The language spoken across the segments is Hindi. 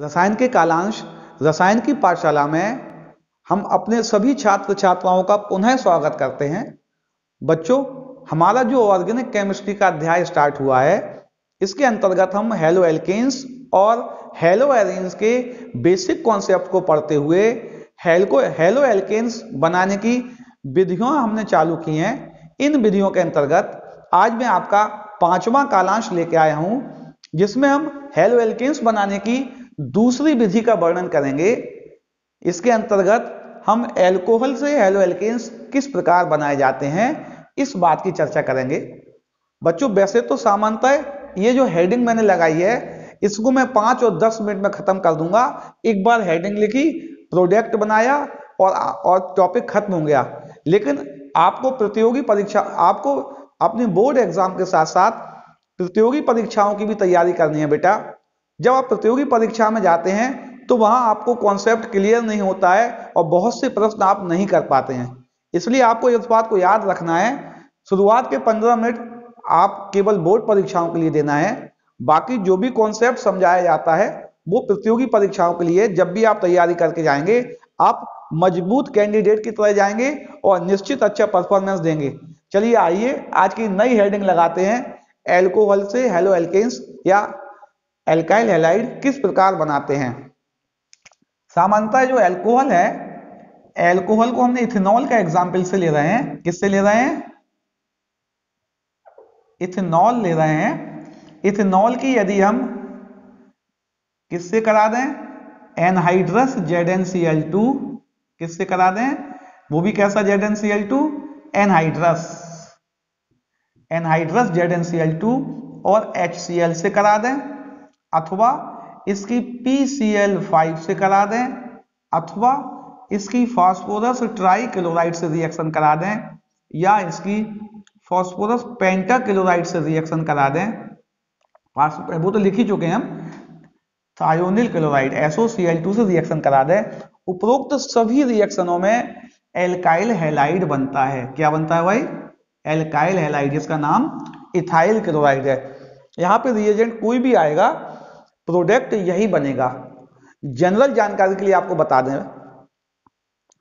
रसायन के कालांश रसायन की पाठशाला में हम अपने सभी छात्र छात्राओं का पुनः स्वागत करते हैं। बच्चों, हमारा जो ऑर्गेनिक केमिस्ट्री का अध्याय स्टार्ट हुआ है, इसके अंतर्गत हम हेलो एल्केन्स और हेलो एरीन्स के बेसिक कॉन्सेप्ट को पढ़ते हुए हेलो एल्केन्स बनाने की विधियां हमने चालू की हैं। इन विधियों के अंतर्गत आज मैं आपका 5वां कालांश लेके आया हूं, जिसमें हम हेलो एल्केन्स बनाने की दूसरी विधि का वर्णन करेंगे। इसके अंतर्गत हम एल्कोहल से हेलो एल्केन्स किस प्रकार बनाए जाते हैं, इस बात की चर्चा करेंगे। बच्चों, वैसे तो सामान्यतः ये जो हेडिंग मैंने लगाई है, इसको मैं 5 और 10 मिनट में खत्म कर दूंगा। एक बार हेडिंग लिखी, प्रोडक्ट बनाया और टॉपिक खत्म हो गया। लेकिन आपको प्रतियोगी परीक्षा, आपको अपनी बोर्ड एग्जाम के साथ साथ प्रतियोगी परीक्षाओं की भी तैयारी करनी है बेटा। जब आप प्रतियोगी परीक्षा में जाते हैं तो वहां आपको कॉन्सेप्ट क्लियर नहीं होता है और बहुत से प्रश्न आप नहीं कर पाते हैं। इसलिए आपको इस बात को याद रखना है, शुरुआत के 15 मिनट आप केवल बोर्ड परीक्षाओं के लिए देना है। बाकी जो भी कॉन्सेप्ट समझाया जाता है वो प्रतियोगी परीक्षाओं के लिए, जब भी आप तैयारी करके जाएंगे, आप मजबूत कैंडिडेट की तरह जाएंगे और निश्चित अच्छा परफॉर्मेंस देंगे। चलिए आइए आज की नई हेडिंग लगाते हैं, एल्कोहल से हेलो एल्केन्स या एल्काइल हैलाइड किस प्रकार बनाते हैं। सामान्यतः जो एल्कोहल है, एल्कोहल को हमने इथेनॉल का एग्जाम्पल से ले रहे हैं। किससे ले रहे हैं? इथेनॉल ले रहे हैं। इथेनॉल की यदि हम किससे करा दें? Anhydrous ZnCl2। किससे करा दें? वो भी कैसा ZnCl2? एनहाइड्रस ZnCl2 और HCl से करा दें, अथवा इसकी PCl5 से करा दें, अथवा इसकी फास्फोरस ट्राइक्लोराइड से रिएक्शन करा दें, या इसकी फास्फोरस पेंटाक्लोराइड से रिएक्शन करा दें। वो तो लिख ही चुके हैं हम, थायोनिल क्लोराइड SOCl2 से रिएक्शन करा दें। उपरोक्त सभी रिएक्शनों में एल्काइल हैलाइड बनता है। क्या बनता है भाई? एल्काइल हैलाइड, जिसका नाम इथाइल क्लोराइड है। यहाँ पे रिएजेंट कोई भी आएगा, प्रोडक्ट यही बनेगा। जनरल जानकारी के लिए आपको बता दें,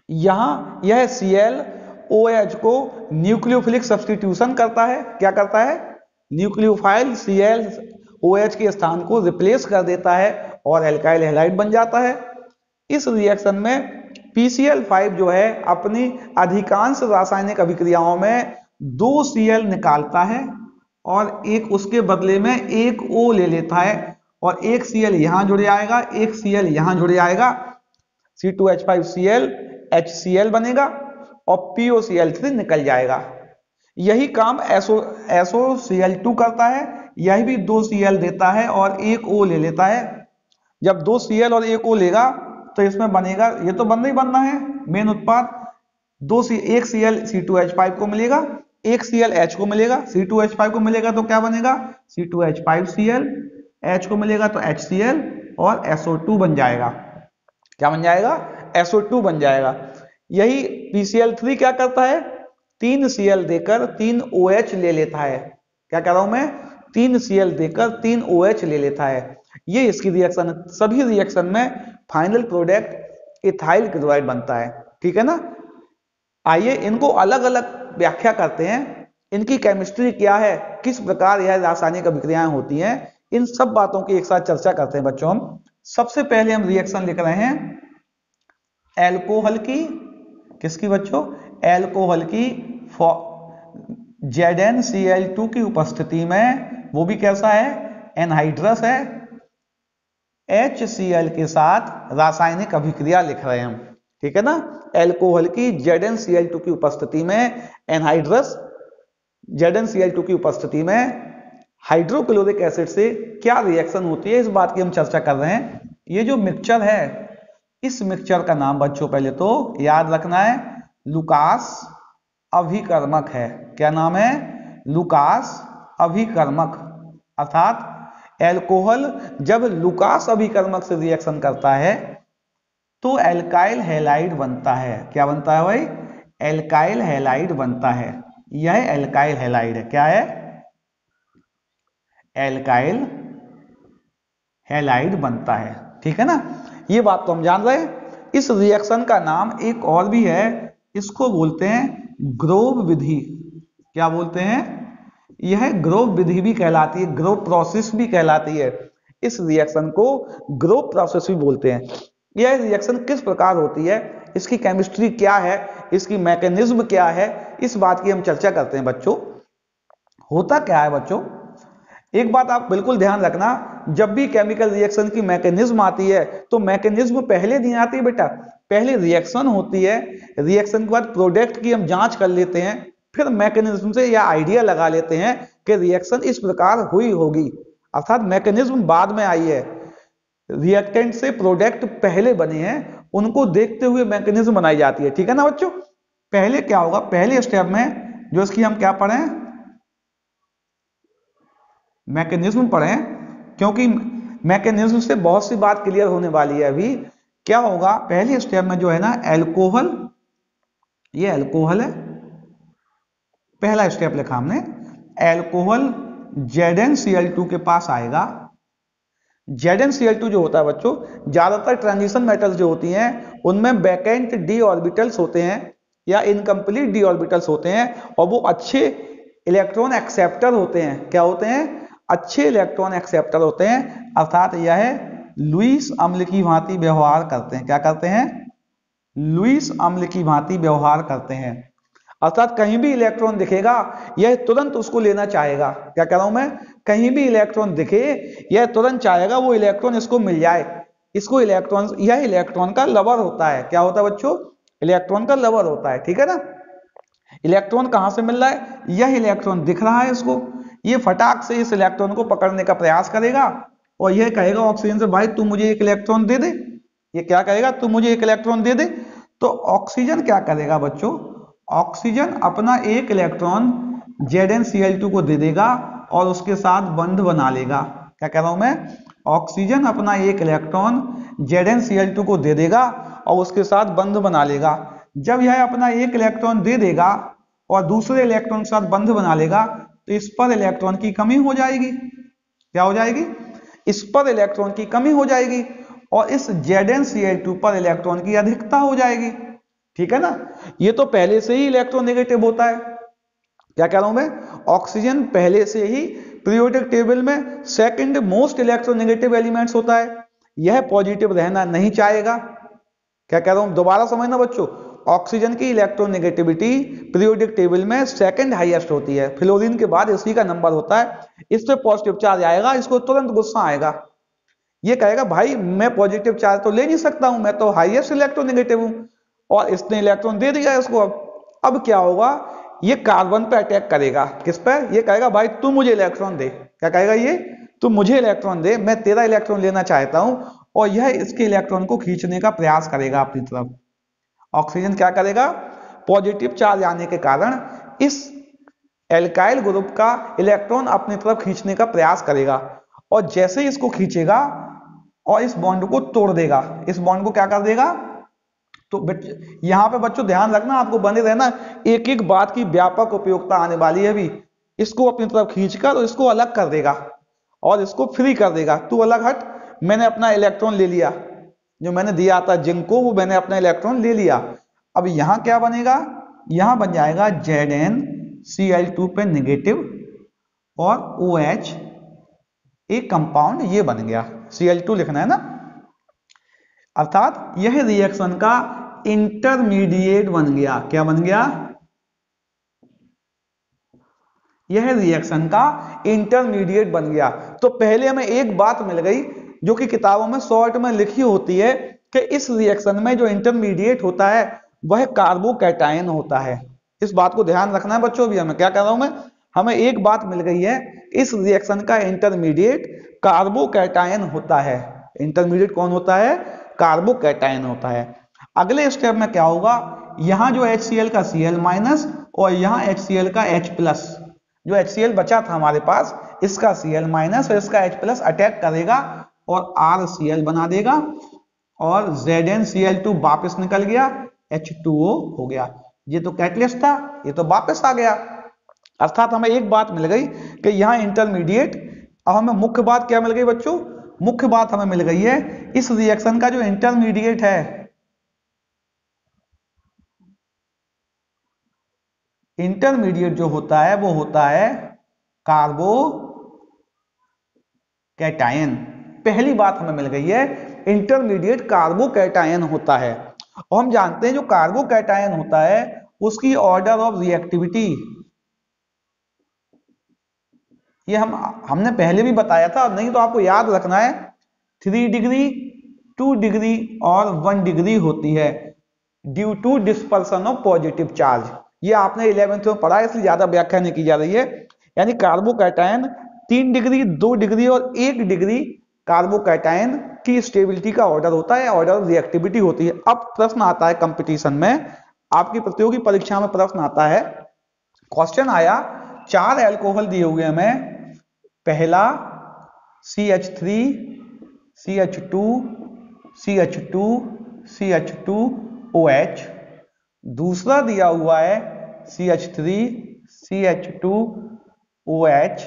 यहां यह ClOH को न्यूक्लियोफिलिक सब्स्टिट्यूशन करता है। क्या करता है? न्यूक्लियोफाइल ClOH के स्थान को रिप्लेस कर देता है और एल्काइल हैलाइड बन जाता है। इस रिएक्शन में PCl5 जो है अपनी अधिकांश रासायनिक अभिक्रियाओं में 2 Cl निकालता है और एक उसके बदले में एक O ले लेता है, और एक Cl यहां जुड़ जाएगा, एक Cl यहां जुड़ जाएगा, C2H5Cl HCl बनेगा और POCl3 निकल जाएगा। यही काम SOCl2 करता है। यह भी 2 Cl देता है और एक O ले लेता है। जब 2 Cl और एक O लेगा तो इसमें बनेगा, ये तो बनना ही बनना है मेन उत्पाद। एक Cl C2H5 को मिलेगा, एक Cl H को मिलेगा। C2H5 को मिलेगा तो क्या बनेगा? C2H5Cl, H को मिलेगा तो HCl और SO2 बन जाएगा। क्या बन जाएगा? SO2 बन जाएगा। यही PCl3 क्या करता है? 3 Cl देकर 3 OH ले लेता है। क्या कह रहा हूं मैं? 3 Cl देकर 3 OH ले लेता है। ये इसकी रिएक्शन, सभी रिएक्शन में फाइनल प्रोडक्ट इथाइल क्लोराइड बनता है। ठीक है ना? आइए इनको अलग अलग व्याख्या करते हैं। इनकी केमिस्ट्री क्या है, किस प्रकार यह रासायनिक अभिक्रियाएं होती हैं, इन सब बातों की एक साथ चर्चा करते हैं बच्चों। हम सबसे पहले हम रिएक्शन लिख रहे हैं एल्कोहल की। किसकी बच्चों? एल्कोहल की ZnCl2 की उपस्थिति में, वो भी कैसा है? एनहाइड्रस है, HCl के साथ रासायनिक अभिक्रिया लिख रहे हैं हम। ठीक है ना? एल्कोहल की ZnCl2 की उपस्थिति में, एनहाइड्रस ZnCl2 की उपस्थिति में हाइड्रोक्लोरिक एसिड से क्या रिएक्शन होती है, इस बात की हम चर्चा कर रहे हैं। ये जो मिक्सचर है, इस मिक्सचर का नाम बच्चों पहले तो याद रखना है, लुकास अभिकर्मक है। क्या नाम है? लुकास अभिकर्मक। अर्थात एल्कोहल जब लुकास अभिकर्मक से रिएक्शन करता है तो एल्काइल हैलाइड बनता है। क्या बनता है भाई? एल्काइल हैलाइड बनता है। यह एल्काइल हैलाइड है। क्या है? एल्काइल हैलाइड बनता है। ठीक है ना, ये बात तो हम जान रहे हैं। इस रिएक्शन का नाम एक और भी है, इसको बोलते हैं ग्रोव विधि। क्या बोलते हैं? यह ग्रोव विधि भी कहलाती है, ग्रोव प्रोसेस भी कहलाती है। इस रिएक्शन को ग्रोव प्रोसेस भी बोलते हैं। यह रिएक्शन किस प्रकार होती है, इसकी केमिस्ट्री क्या है, इसकी मैकेनिज्म क्या है, इस बात की हम चर्चा करते हैं बच्चों। होता क्या है बच्चों, एक बात आप बिल्कुल ध्यान रखना, जब भी केमिकल रिएक्शन की मैकेनिज्म आती है तो मैकेनिज्म पहले नहीं आती बेटा, पहले रिएक्शन होती है, रिएक्शन के बाद प्रोडक्ट की हम जांच कर लेते हैं, फिर मैकेनिज्म से यह आइडिया लगा लेते हैं कि रिएक्शन इस प्रकार हुई होगी, अर्थात मैकेनिज्म बाद में आई है। रिएक्टेंट से प्रोडक्ट पहले बने हैं, उनको देखते हुए मैकेनिज्म बनाई जाती है। ठीक है ना बच्चों, पहले क्या होगा, पहले स्टेप में जो इसकी हम क्या पढ़े, मैकेनिज्म पढ़े, क्योंकि मैकेनिज्म से बहुत सी बात क्लियर होने वाली है। अभी क्या होगा, पहले स्टेप में जो है ना एल्कोहल, ये एल्कोहल है, पहला स्टेप लिखा हमने, एल्कोहल ZnCl2 के पास आएगा। ZnCl2 जो होता है बच्चों, ज्यादातर ट्रांजिशन मेटल्स जो होती हैं उनमें वैकेंट डी ऑर्बिटल्स होते हैं या इनकम्प्लीट डी ऑर्बिटल्स होते हैं, और वो अच्छे इलेक्ट्रॉन एक्सेप्टर होते हैं। क्या होते हैं? अच्छे इलेक्ट्रॉन एक्सेप्टर होते हैं, अर्थात यह लुईस अम्ल की भांति व्यवहार करते हैं। क्या करते हैं? लुईस अम्ल की भांति व्यवहार करते हैं, अर्थात कहीं भी इलेक्ट्रॉन दिखेगा यह तुरंत उसको लेना चाहेगा। क्या कह रहा हूं मैं, कहीं भी इलेक्ट्रॉन दिखे यह तुरंत चाहेगा वो इलेक्ट्रॉन इसको मिल जाए। इसको इलेक्ट्रॉन, यह इलेक्ट्रॉन का लवर होता है। क्या होता है बच्चों? इलेक्ट्रॉन का लवर होता है। ठीक है ना, इलेक्ट्रॉन कहां से मिल रहा है, यह इलेक्ट्रॉन दिख रहा है इसको, ये फटाक से इस इलेक्ट्रॉन को पकड़ने का प्रयास करेगा और यह कहेगा ऑक्सीजन से, भाई तू मुझे एक इलेक्ट्रॉन दे दे। ये क्या कहेगा, तू मुझे एक इलेक्ट्रॉन दे दे। तो ऑक्सीजन क्या करेगा बच्चों, ऑक्सीजन अपना एक इलेक्ट्रॉन ZnCl2 को दे देगा और उसके साथ बंध बना लेगा। क्या कह रहा हूं मैं, ऑक्सीजन अपना एक इलेक्ट्रॉन ZnCl2 को दे देगा और उसके साथ बंध बना लेगा। जब यह अपना एक इलेक्ट्रॉन दे देगा और दूसरे इलेक्ट्रॉन के साथ बंध बना लेगा तो इस पर इलेक्ट्रॉन की कमी हो जाएगी। क्या हो जाएगी? इस पर इलेक्ट्रॉन की कमी हो जाएगी और इस ZnCl2 पर इलेक्ट्रॉन की अधिकता हो जाएगी। ठीक है ना, ये तो पहले से ही इलेक्ट्रोनेगेटिव होता है। क्या कह रहा हूं मैं, ऑक्सीजन पहले से ही पीरियोडिक टेबल में सेकंड मोस्ट इलेक्ट्रोनेगेटिव एलिमेंट्स होता है, यह पॉजिटिव रहना नहीं चाहेगा। क्या कह रहा हूं, दोबारा समझना बच्चों, ऑक्सीजन की इलेक्ट्रोनेगेटिविटी पीरियोडिक टेबल में सेकंड हाईएस्ट होती है, फ्लोरीन के बाद इसी का नंबर होता है। इस पे पॉजिटिव चार्ज आएगा, इसको तुरंत गुस्सा आएगा, ये कहेगा भाई मैं पॉजिटिव चार्ज तो ले नहीं सकता हूं, मैं तो हाईएस्ट इलेक्ट्रोनेगेटिव हूं, और इसने इलेक्ट्रॉन दे दिया इसको। अब क्या होगा, ये कार्बन पे अटैक करेगा। किस पे? ये कहेगा भाई तू मुझे इलेक्ट्रॉन दे। क्या कहेगा ये, तू मुझे इलेक्ट्रॉन दे, मैं तेरा इलेक्ट्रॉन लेना चाहता हूं, और यह इसके इलेक्ट्रॉन को खींचने का प्रयास करेगा अपनी तरफ। ऑक्सीजन क्या करेगा, पॉजिटिव चार्ज आने के कारण इस एल्काइल ग्रुप का इलेक्ट्रॉन अपनी तरफ खींचने का प्रयास करेगा, और जैसे ही इसको खींचेगा और इस बॉन्ड को तोड़ देगा, इस बॉन्ड को क्या कर देगा। तो यहां पे बच्चों ध्यान रखना, आपको बने रहना, एक एक बात की व्यापक उपयोगिता आने वाली है अभी। इसको अपनी तरफ खींचकर और इसको अलग कर देगा और इसको फ्री कर देगा, तू अलग हट, मैंने अपना इलेक्ट्रॉन ले लिया, जो मैंने दिया था जिंक को, वो मैंने अपना इलेक्ट्रॉन ले लिया। अब यहां क्या बनेगा, यहां बन जाएगा ZnCl2 पे नेगेटिव और OH एक कंपाउंड ये बन गया, Cl2 लिखना है ना, अर्थात यह रिएक्शन का इंटरमीडिएट बन गया। क्या बन गया, यह रिएक्शन का इंटरमीडिएट बन गया। तो पहले हमें एक बात मिल गई जो कि किताबों में शॉर्ट में लिखी होती है कि इस रिएक्शन में जो इंटरमीडिएट होता है वह कार्बोकैटायन होता है। इस बात को ध्यान रखना है बच्चों। भी हमें क्या कह रहा हूं मैं, हमें एक बात मिल गई है, इस रिएक्शन का इंटरमीडिएट कार्बोकैटायन होता है। इंटरमीडिएट कौन होता है, कार्बोकैटायन होता है। अगले स्टेप में क्या होगा, यहां जो HCl का Cl माइनस और यहां HCl का H प्लस, जो HCl बचा था हमारे पास, इसका Cl माइनस और इसका H प्लस अटैक करेगा और RCl बना देगा, और ZnCl2 वापस निकल गया, H2O हो गया। ये तो कैटलिस्ट था, ये तो वापस आ गया। अर्थात हमें एक बात मिल गई कि यहां इंटरमीडिएट। अब हमें मुख्य बात क्या मिल गई बच्चों, मुख्य बात हमें मिल गई है। इस रिएक्शन का जो इंटरमीडिएट है, इंटरमीडिएट जो होता है वो होता है कार्बोकैटायन। पहली बात हमें मिल गई है, इंटरमीडिएट कार्बोकैटायन होता है। और हम जानते हैं जो कार्बोकैटायन होता है उसकी ऑर्डर ऑफ रिएक्टिविटी, ये हमने पहले भी बताया था, नहीं तो आपको याद रखना है, 3 डिग्री, 2 डिग्री और 1 डिग्री होती है due to dispersion of positive charge. ये आपने 11th में पढ़ा है, इसलिए ज्यादा व्याख्या नहीं की जा रही है। यानी कार्बोकैटायन 3 डिग्री, 2 डिग्री और 1 डिग्री कार्बोकैटायन की स्टेबिलिटी का ऑर्डर होता है, ऑर्डर ऑफ रिएक्टिविटी होती है। अब प्रश्न आता है कंपटीशन में, आपकी प्रतियोगी परीक्षा में प्रश्न आता है, क्वेश्चन आया 4 एल्कोहल दिए हुए हमें। पहला CH3, CH2, CH2, CH2OH। दूसरा दिया हुआ है CH3, CH2OH,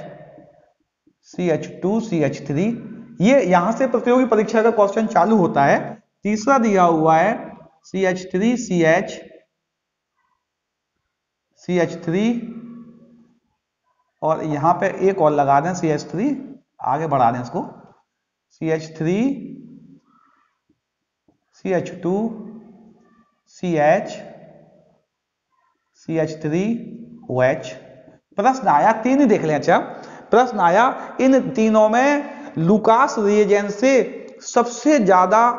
CH2, CH3। ये यहां से प्रतियोगी परीक्षा का क्वेश्चन चालू होता है। तीसरा दिया हुआ है CH3CH, CH3 और यहां पे एक और लगा दें CH3, आगे बढ़ा दें इसको, CH3, CH2, CH, CH3OH। प्रश्न आया, तीन ही देख लें। अच्छा, प्रश्न आया इन तीनों में लुकास रिएजेंट से सबसे ज्यादा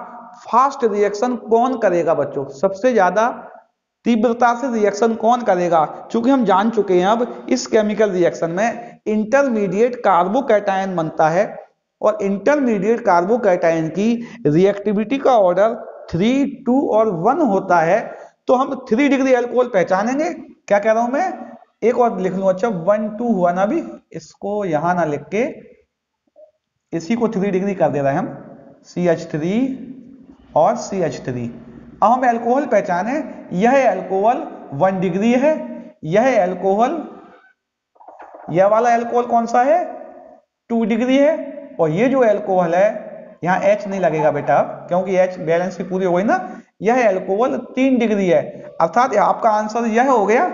फास्ट रिएक्शन कौन करेगा बच्चों, सबसे ज्यादा तीव्रता से रिएक्शन कौन करेगा। क्योंकि हम जान चुके हैं अब इस केमिकल रिएक्शन में इंटरमीडिएट कार्बोकैटायन बनता है और इंटरमीडिएट कार्बोकैटायन की रिएक्टिविटी का ऑर्डर 3, 2 और 1 होता है। तो हम 3 डिग्री अल्कोहल पहचानेंगे। क्या कह रहा हूं मैं, एक और लिख लूं। अच्छा, 1, 2 हुआ ना, अभी इसको यहां ना लिख के इसी को 3 डिग्री कर दे रहे हैं हम, CH3 और CH3। अब हम अल्कोहल पहचाने, यह अल्कोहल 1 डिग्री है, यह अल्कोहल, यह वाला अल्कोहल कौन सा है, 2 डिग्री है, और ये जो अल्कोहल है, यहाँ H नहीं लगेगा बेटा क्योंकि H बैलेंस की पूरी हो गई ना, यह अल्कोहल 3 डिग्री है। अर्थात आपका आंसर यह हो गया।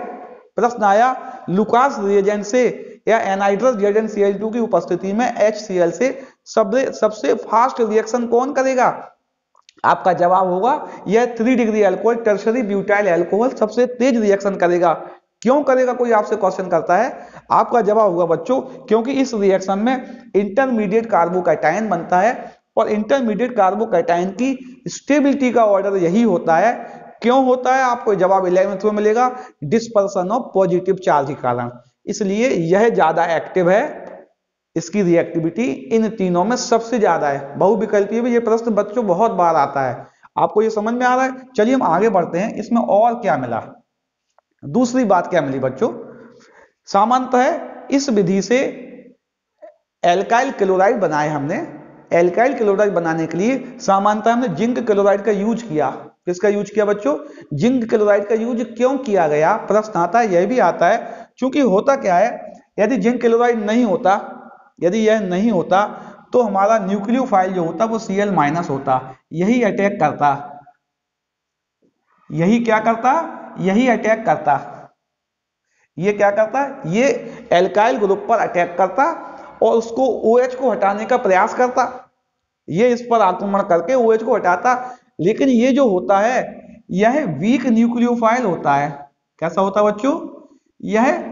प्रश्न आया लुकास रिएजेंट से या एनहाइड्रस ZnCl2 की उपस्थिति में HCl से सबसे फास्ट रिएक्शन कौन करेगा। आपका जवाब होगा यह 3 degree alcohol, tertiary butyl alcohol सबसे तेज रिएक्शन करेगा। क्यों करेगा, कोई आपसे क्वेश्चन करता है, आपका जवाब होगा बच्चों क्योंकि इस रिएक्शन में इंटरमीडिएट कार्बोकैटायन बनता है और इंटरमीडिएट कार्बोकैटायन की स्टेबिलिटी का ऑर्डर यही होता है। क्यों होता है, आपको जवाब 11th में मिलेगा, डिस्पर्सन ऑफ पॉजिटिव चार्ज के कारण। इसलिए यह ज्यादा एक्टिव है, इसकी रिएक्टिविटी इन तीनों में सबसे ज्यादा है। बहुविकल्पीय भी ये प्रश्न बच्चों बहुत बार आता है। आपको ये समझ में आ रहा है। चलिए हम आगे बढ़ते हैं, इसमें और क्या मिला। दूसरी बात क्या मिली बच्चों, सामान्यतः इस विधि से एल्काइल क्लोराइड बनाए हमने। एल्काइल क्लोराइड बनाने के लिए सामान्यतः हमने जिंक क्लोराइड का यूज किया। किसका यूज किया बच्चों, जिंक क्लोराइड का यूज क्यों किया गया, प्रश्न आता है। यह भी आता है क्योंकि होता क्या है, यदि जिंक क्लोराइड नहीं होता, यदि यह नहीं होता तो हमारा न्यूक्लियोफाइल जो होता वो Cl- होता, यही अटैक करता, यही क्या करता, यही अटैक करता, ये क्या करता, ये एल्काइल ग्रुप पर अटैक करता और उसको OH को हटाने का प्रयास करता, ये इस पर आक्रमण करके OH को हटाता। लेकिन ये जो होता है यह वीक न्यूक्लियोफाइल होता है। कैसा होता है बच्चों, यह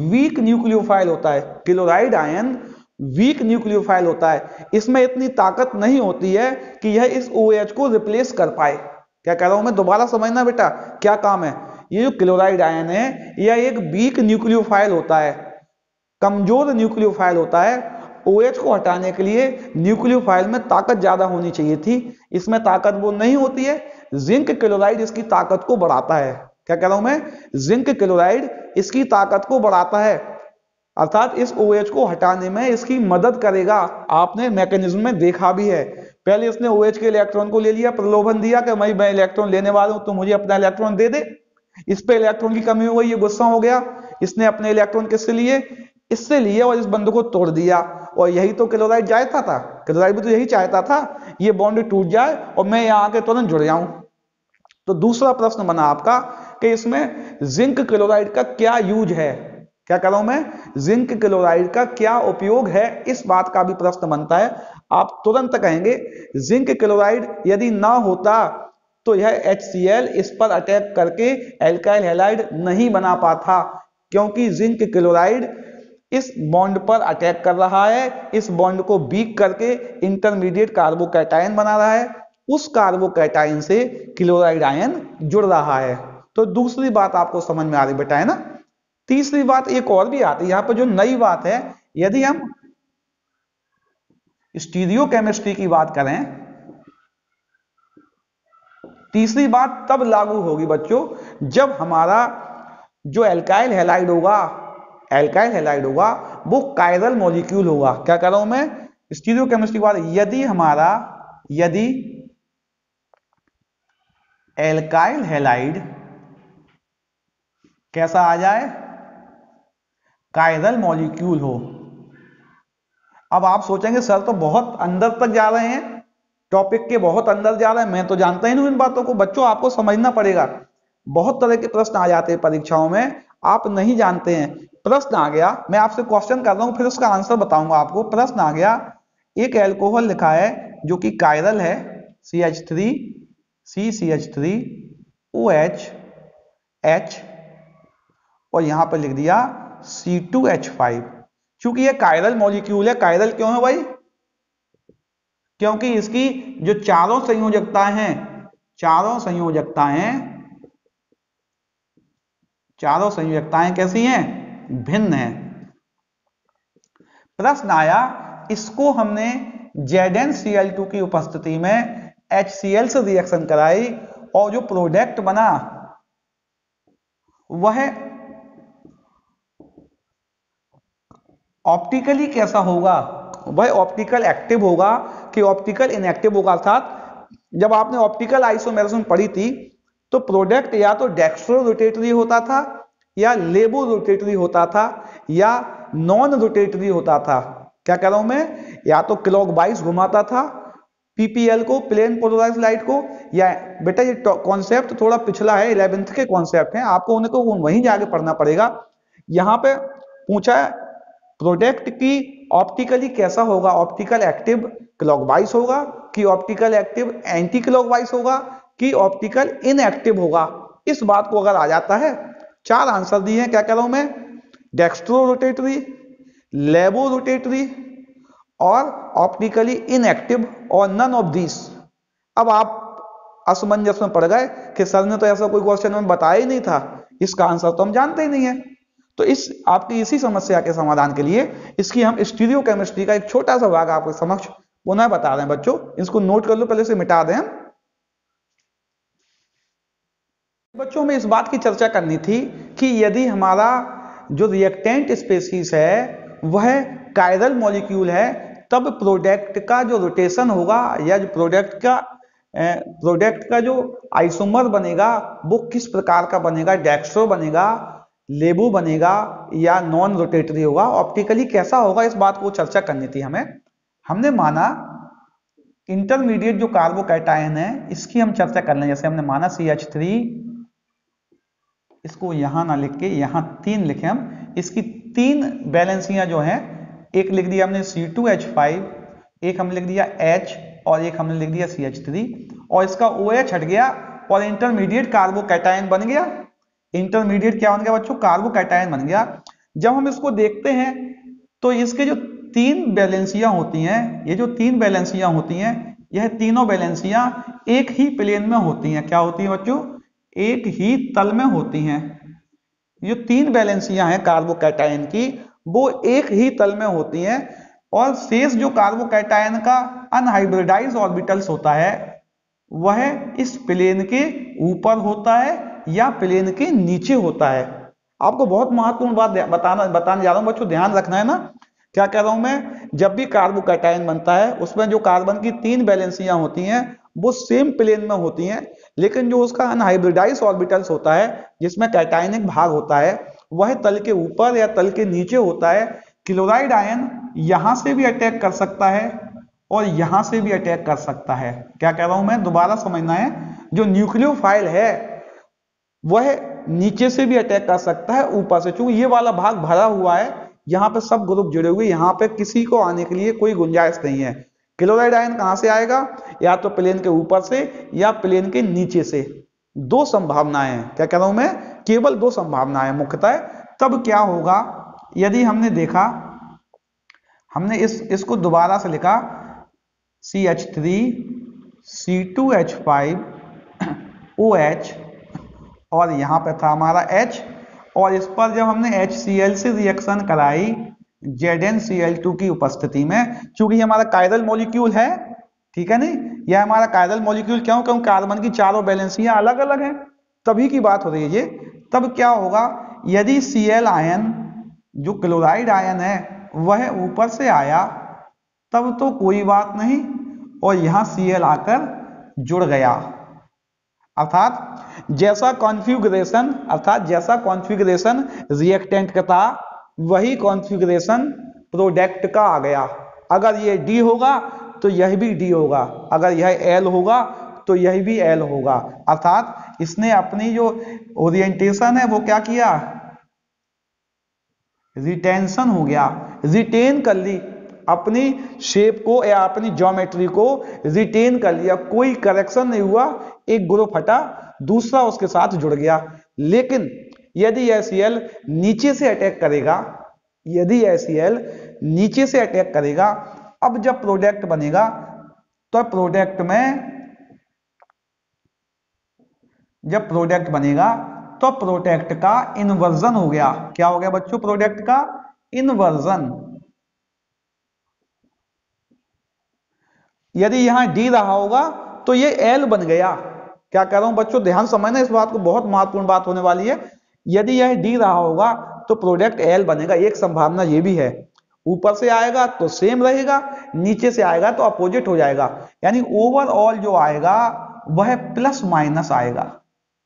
वीक न्यूक्लियोफाइल होता है। क्लोराइड आयन वीक न्यूक्लियोफाइल होता है, इसमें इतनी ताकत नहीं होती है कि यह इस OH को रिप्लेस कर पाए। क्या कह रहा हूं मैं, दोबारा समझना बेटा क्या काम है। ये जो क्लोराइड आयन है यह एक वीक न्यूक्लियोफाइल होता है, कमजोर न्यूक्लियोफाइल होता है। OH को हटाने के लिए न्यूक्लियोफाइल में ताकत ज्यादा होनी चाहिए थी, इसमें ताकत वो नहीं होती है। जिंक क्लोराइड इसकी ताकत को बढ़ाता है। क्या कह रहा हूं मैं, जिंक क्लोराइड इसकी ताकत को बढ़ाता है, अर्थात इस OH को हटाने में इसकी मदद करेगा। आपने मैकेनिज्म में देखा भी है, पहले इसने OH के इलेक्ट्रॉन को ले लिया, प्रलोभन दिया कि मैं इलेक्ट्रॉन लेने वाला हूं तो मुझे अपना इलेक्ट्रॉन दे दे। इस पे इलेक्ट्रॉन की कमी हो गई, ये गुस्सा हो गया, इसने अपने इलेक्ट्रॉन किससे लिए, इससे लिए और इस बंध को तोड़ दिया। और यही तो क्लोराइड चाहता था, क्लोराइड भी तो यही चाहता था, ये बॉन्ड टूट जाए और मैं यहाँ आके तुरंत जुड़ जाऊं। तो दूसरा प्रश्न बना आपका कि इसमें जिंक क्लोराइड का क्या यूज है, क्या कर रहा हूं मैं, जिंक क्लोराइड का क्या उपयोग है, इस बात का भी प्रश्न बनता है। आप तुरंत कहेंगे जिंक क्लोराइड यदि ना होता तो यह HCl इस पर अटैक करके एल्काइल हैलाइड नहीं बना पाता, क्योंकि जिंक क्लोराइड इस बॉन्ड पर अटैक कर रहा है, इस बॉन्ड को वीक करके इंटरमीडिएट कार्बोकैटायन बना रहा है, उस कार्बोकैटायन से क्लोराइड आयन जुड़ रहा है। तो दूसरी बात आपको समझ में आ रही बेटा, है ना। तीसरी बात एक और भी आती है यहां पर, जो नई बात है, यदि हम स्टीरियोकेमिस्ट्री की बात करें, तीसरी बात तब लागू होगी बच्चों जब हमारा जो एल्काइल हैलाइड होगा, एल्काइल हैलाइड होगा वो कायरल मॉलिक्यूल होगा। क्या कर रहा हूं मैं, स्टीरियोकेमिस्ट्री की बात, यदि एल्काइल हैलाइड कैसा आ जाए, कायरल मॉलिक्यूल हो। अब आप सोचेंगे सर तो बहुत अंदर तक जा रहे हैं, टॉपिक के बहुत अंदर जा रहे हैं, मैं तो जानता ही नहीं इन बातों को। बच्चों आपको समझना पड़ेगा, बहुत तरह के प्रश्न आ जाते हैं परीक्षाओं में, आप नहीं जानते हैं। प्रश्न आ गया, मैं आपसे क्वेश्चन कर रहा हूं फिर उसका आंसर बताऊंगा आपको। प्रश्न आ गया, एक एल्कोहल लिखा है जो कि कायरल है, CH3 CCH3 OH H, और यहां पर लिख दिया C2H5। चूंकि ये कायरल मॉलिक्यूल है, कायरल क्यों है भाई, क्योंकि इसकी जो चारों संयोजकताएं हैं, चारों संयोजकताएं कैसी हैं, भिन्न है। प्रश्न आया, इसको हमने ZnCl2 की उपस्थिति में HCl से रिएक्शन कराई और जो प्रोडक्ट बना वह ऑप्टिकली कैसा होगा, वह ऑप्टिकल एक्टिव होगा कि ऑप्टिकल इनएक्टिव होगा। अर्थात जब आपने ऑप्टिकल आइसोमेरिज्म पढ़ी थी तो प्रोडक्ट या तो डेक्स्ट्रो रोटेटरी होता था या लेबो रोटेटरी होता था या नॉन रोटेटरी होता था। क्या कह रहा हूं मैं, या तो क्लॉकवाइज घुमाता था PPL को, प्लेन पोलराइज लाइट को, या बेटा ये कॉन्सेप्ट थोड़ा पिछला है, 11th के कॉन्सेप्ट हैं, आपको उनको वहीं जाके पढ़ना पड़ेगा। यहां पे पूछा है प्रोडक्ट की ऑप्टिकली कैसा होगा, ऑप्टिकल एक्टिव क्लॉकवाइज होगा कि ऑप्टिकल एक्टिव एंटी क्लॉकवाइज होगा कि ऑप्टिकल इनएक्टिव होगा। इस बात को अगर आ जाता है, 4 आंसर दिए हैं, क्या कह रहा हूं मैं, डेक्स्ट्रो रोटेटरी, लेबो रोटेटरी और ऑप्टिकली इनएक्टिव और नन ऑफ दिस। अब आप असमंजस में पड़ गए कि सर ने तो ऐसा कोई क्वेश्चन में बताया ही नहीं था, इसका आंसर तो हम जानते ही नहीं है। तो आपकी इसी समस्या के समाधान के लिए इसकी हम स्टीरियोकेमिस्ट्री का एक छोटा सा भाग आपके समक्ष पुनः बता रहे हैं बच्चों, इसको नोट कर लो, पहले से मिटा दें। बच्चों में इस बात की चर्चा करनी थी कि यदि हमारा जो रिएक्टेंट स्पेसीज है वह कायरल मॉलिक्यूल है, तब प्रोडक्ट का जो रोटेशन होगा या जो प्रोडक्ट का जो आइसोमर बनेगा वो किस प्रकार का बनेगा, डेक्स्ट्रो बनेगा, लेबो बनेगा या नॉन रोटेटरी होगा, ऑप्टिकली कैसा होगा, इस बात को चर्चा करनी थी हमें। हमने माना इंटरमीडिएट जो कार्बोकैटायन है इसकी हम चर्चा कर लें। जैसे हमने माना CH3, इसको यहां ना लिख के यहां 3 लिखे हम, इसकी 3 बैलेंसियां जो हैं, एक लिख दिया हमने C2H5, एक हमने लिख दिया H और एक हमने लिख दिया CH3, और इसका OH हट गया और इंटरमीडिएट कार्बोकैटायन बन गया। इंटरमीडिएट क्या बन गया बच्चों, कार्बोकैटायन बन गया। जब हम इसको देखते हैं तो इसके जो 3 बैलेंसियां होती हैं, ये जो 3 बैलेंसियां होती हैं, यह तीनों बैलेंसियां एक ही प्लेन में होती हैं। क्या होती है बच्चों, एक ही तल में होती हैं। ये 3 बैलेंसियां हैं कार्बोकैटायन की, वो एक ही तल में होती हैं, और शेष जो कार्बोकैटायन का अनहाइब्रिडाइज ऑर्बिटल्स होता है वह इस प्लेन के ऊपर होता है या प्लेन के नीचे होता है। आपको बहुत महत्वपूर्ण बात बताने जा रहा हूं बच्चों, ध्यान रखना है ना। क्या कह रहा हूं मैं, जब भी कार्बोकैटायन बनता है उसमें जो कार्बन की 3 बैलेंसियां होती हैं वो सेम प्लेन में होती हैं, लेकिन जो उसका अनहाइब्रिडाइज ऑर्बिटल्स होता है जिसमें कैटायनिक भाग होता है वह तल के ऊपर या तल के नीचे होता है। क्लोराइड आयन यहां से भी अटैक कर सकता है और यहां से भी अटैक कर सकता है। क्या कह रहा हूं मैं, दोबारा समझना है, जो न्यूक्लियोफाइल है वह नीचे से भी अटैक कर सकता है, ऊपर से, क्योंकि ये वाला भाग भरा हुआ है, यहाँ पे सब ग्रुप जुड़े हुए, यहाँ पे किसी को आने के लिए कोई गुंजाइश नहीं है। क्लोराइड आयन कहां से आएगा, या तो प्लेन के ऊपर से या प्लेन के नीचे से। दो संभावनाएं हैं, क्या कह रहा हूं मैं, केवल दो संभावनाएं मुख्यतः। तब क्या होगा, यदि हमने देखा, हमने इसको दोबारा से लिखा CH3 C2H5 OH, और यहां पे था हमारा H, और इस पर जब हमने HCl से रिएक्शन कराई ZnCl2 की उपस्थिति में, क्योंकि ये हमारा कायरल मॉलिक्यूल है, ठीक है नहीं, यह हमारा कायरल मॉलिक्यूल, क्यों, क्योंकि कार्बन की चारों वैलेंसियां अलग अलग हैं, तभी की बात हो रही है ये। तब क्या होगा, यदि Cl आयन, जो क्लोराइड आयन है, वह ऊपर से आया, तब तो कोई बात नहीं, और यहां Cl आकर जुड़ गया, अर्थात जैसा कॉन्फ़िगरेशन रिएक्टेंट का था, वही कॉन्फ़िगरेशन प्रोडक्ट का आ गया। अगर ये D होगा तो यह भी D होगा, अगर यह L होगा तो यह भी L होगा, अर्थात इसने अपनी जो ओरिएंटेशन है वो क्या किया, रिटेंशन हो गया, रिटेन कर ली, अपनी शेप को या अपनी ज्योमेट्री को रिटेन कर लिया, कोई करेक्शन नहीं हुआ, एक ग्रुप हटा, दूसरा उसके साथ जुड़ गया। लेकिन यदि HCl नीचे से अटैक करेगा, यदि HCl नीचे से अटैक करेगा, अब जब प्रोडक्ट बनेगा, तो प्रोडक्ट में, जब प्रोडक्ट बनेगा तो प्रोडक्ट का इन्वर्जन हो गया। क्या हो गया बच्चों, प्रोडक्ट का इन्वर्जन। यदि यहां D रहा होगा तो ये L बन गया। क्या कह रहा हूं बच्चों, ध्यान समझना, इस बात को, बहुत महत्वपूर्ण बात होने वाली है। यदि यह D रहा होगा तो प्रोडक्ट L बनेगा। एक संभावना ये भी है, ऊपर से आएगा तो सेम रहेगा, नीचे से आएगा तो अपोजिट हो जाएगा, यानी ओवरऑल जो आएगा वह प्लस माइनस आएगा।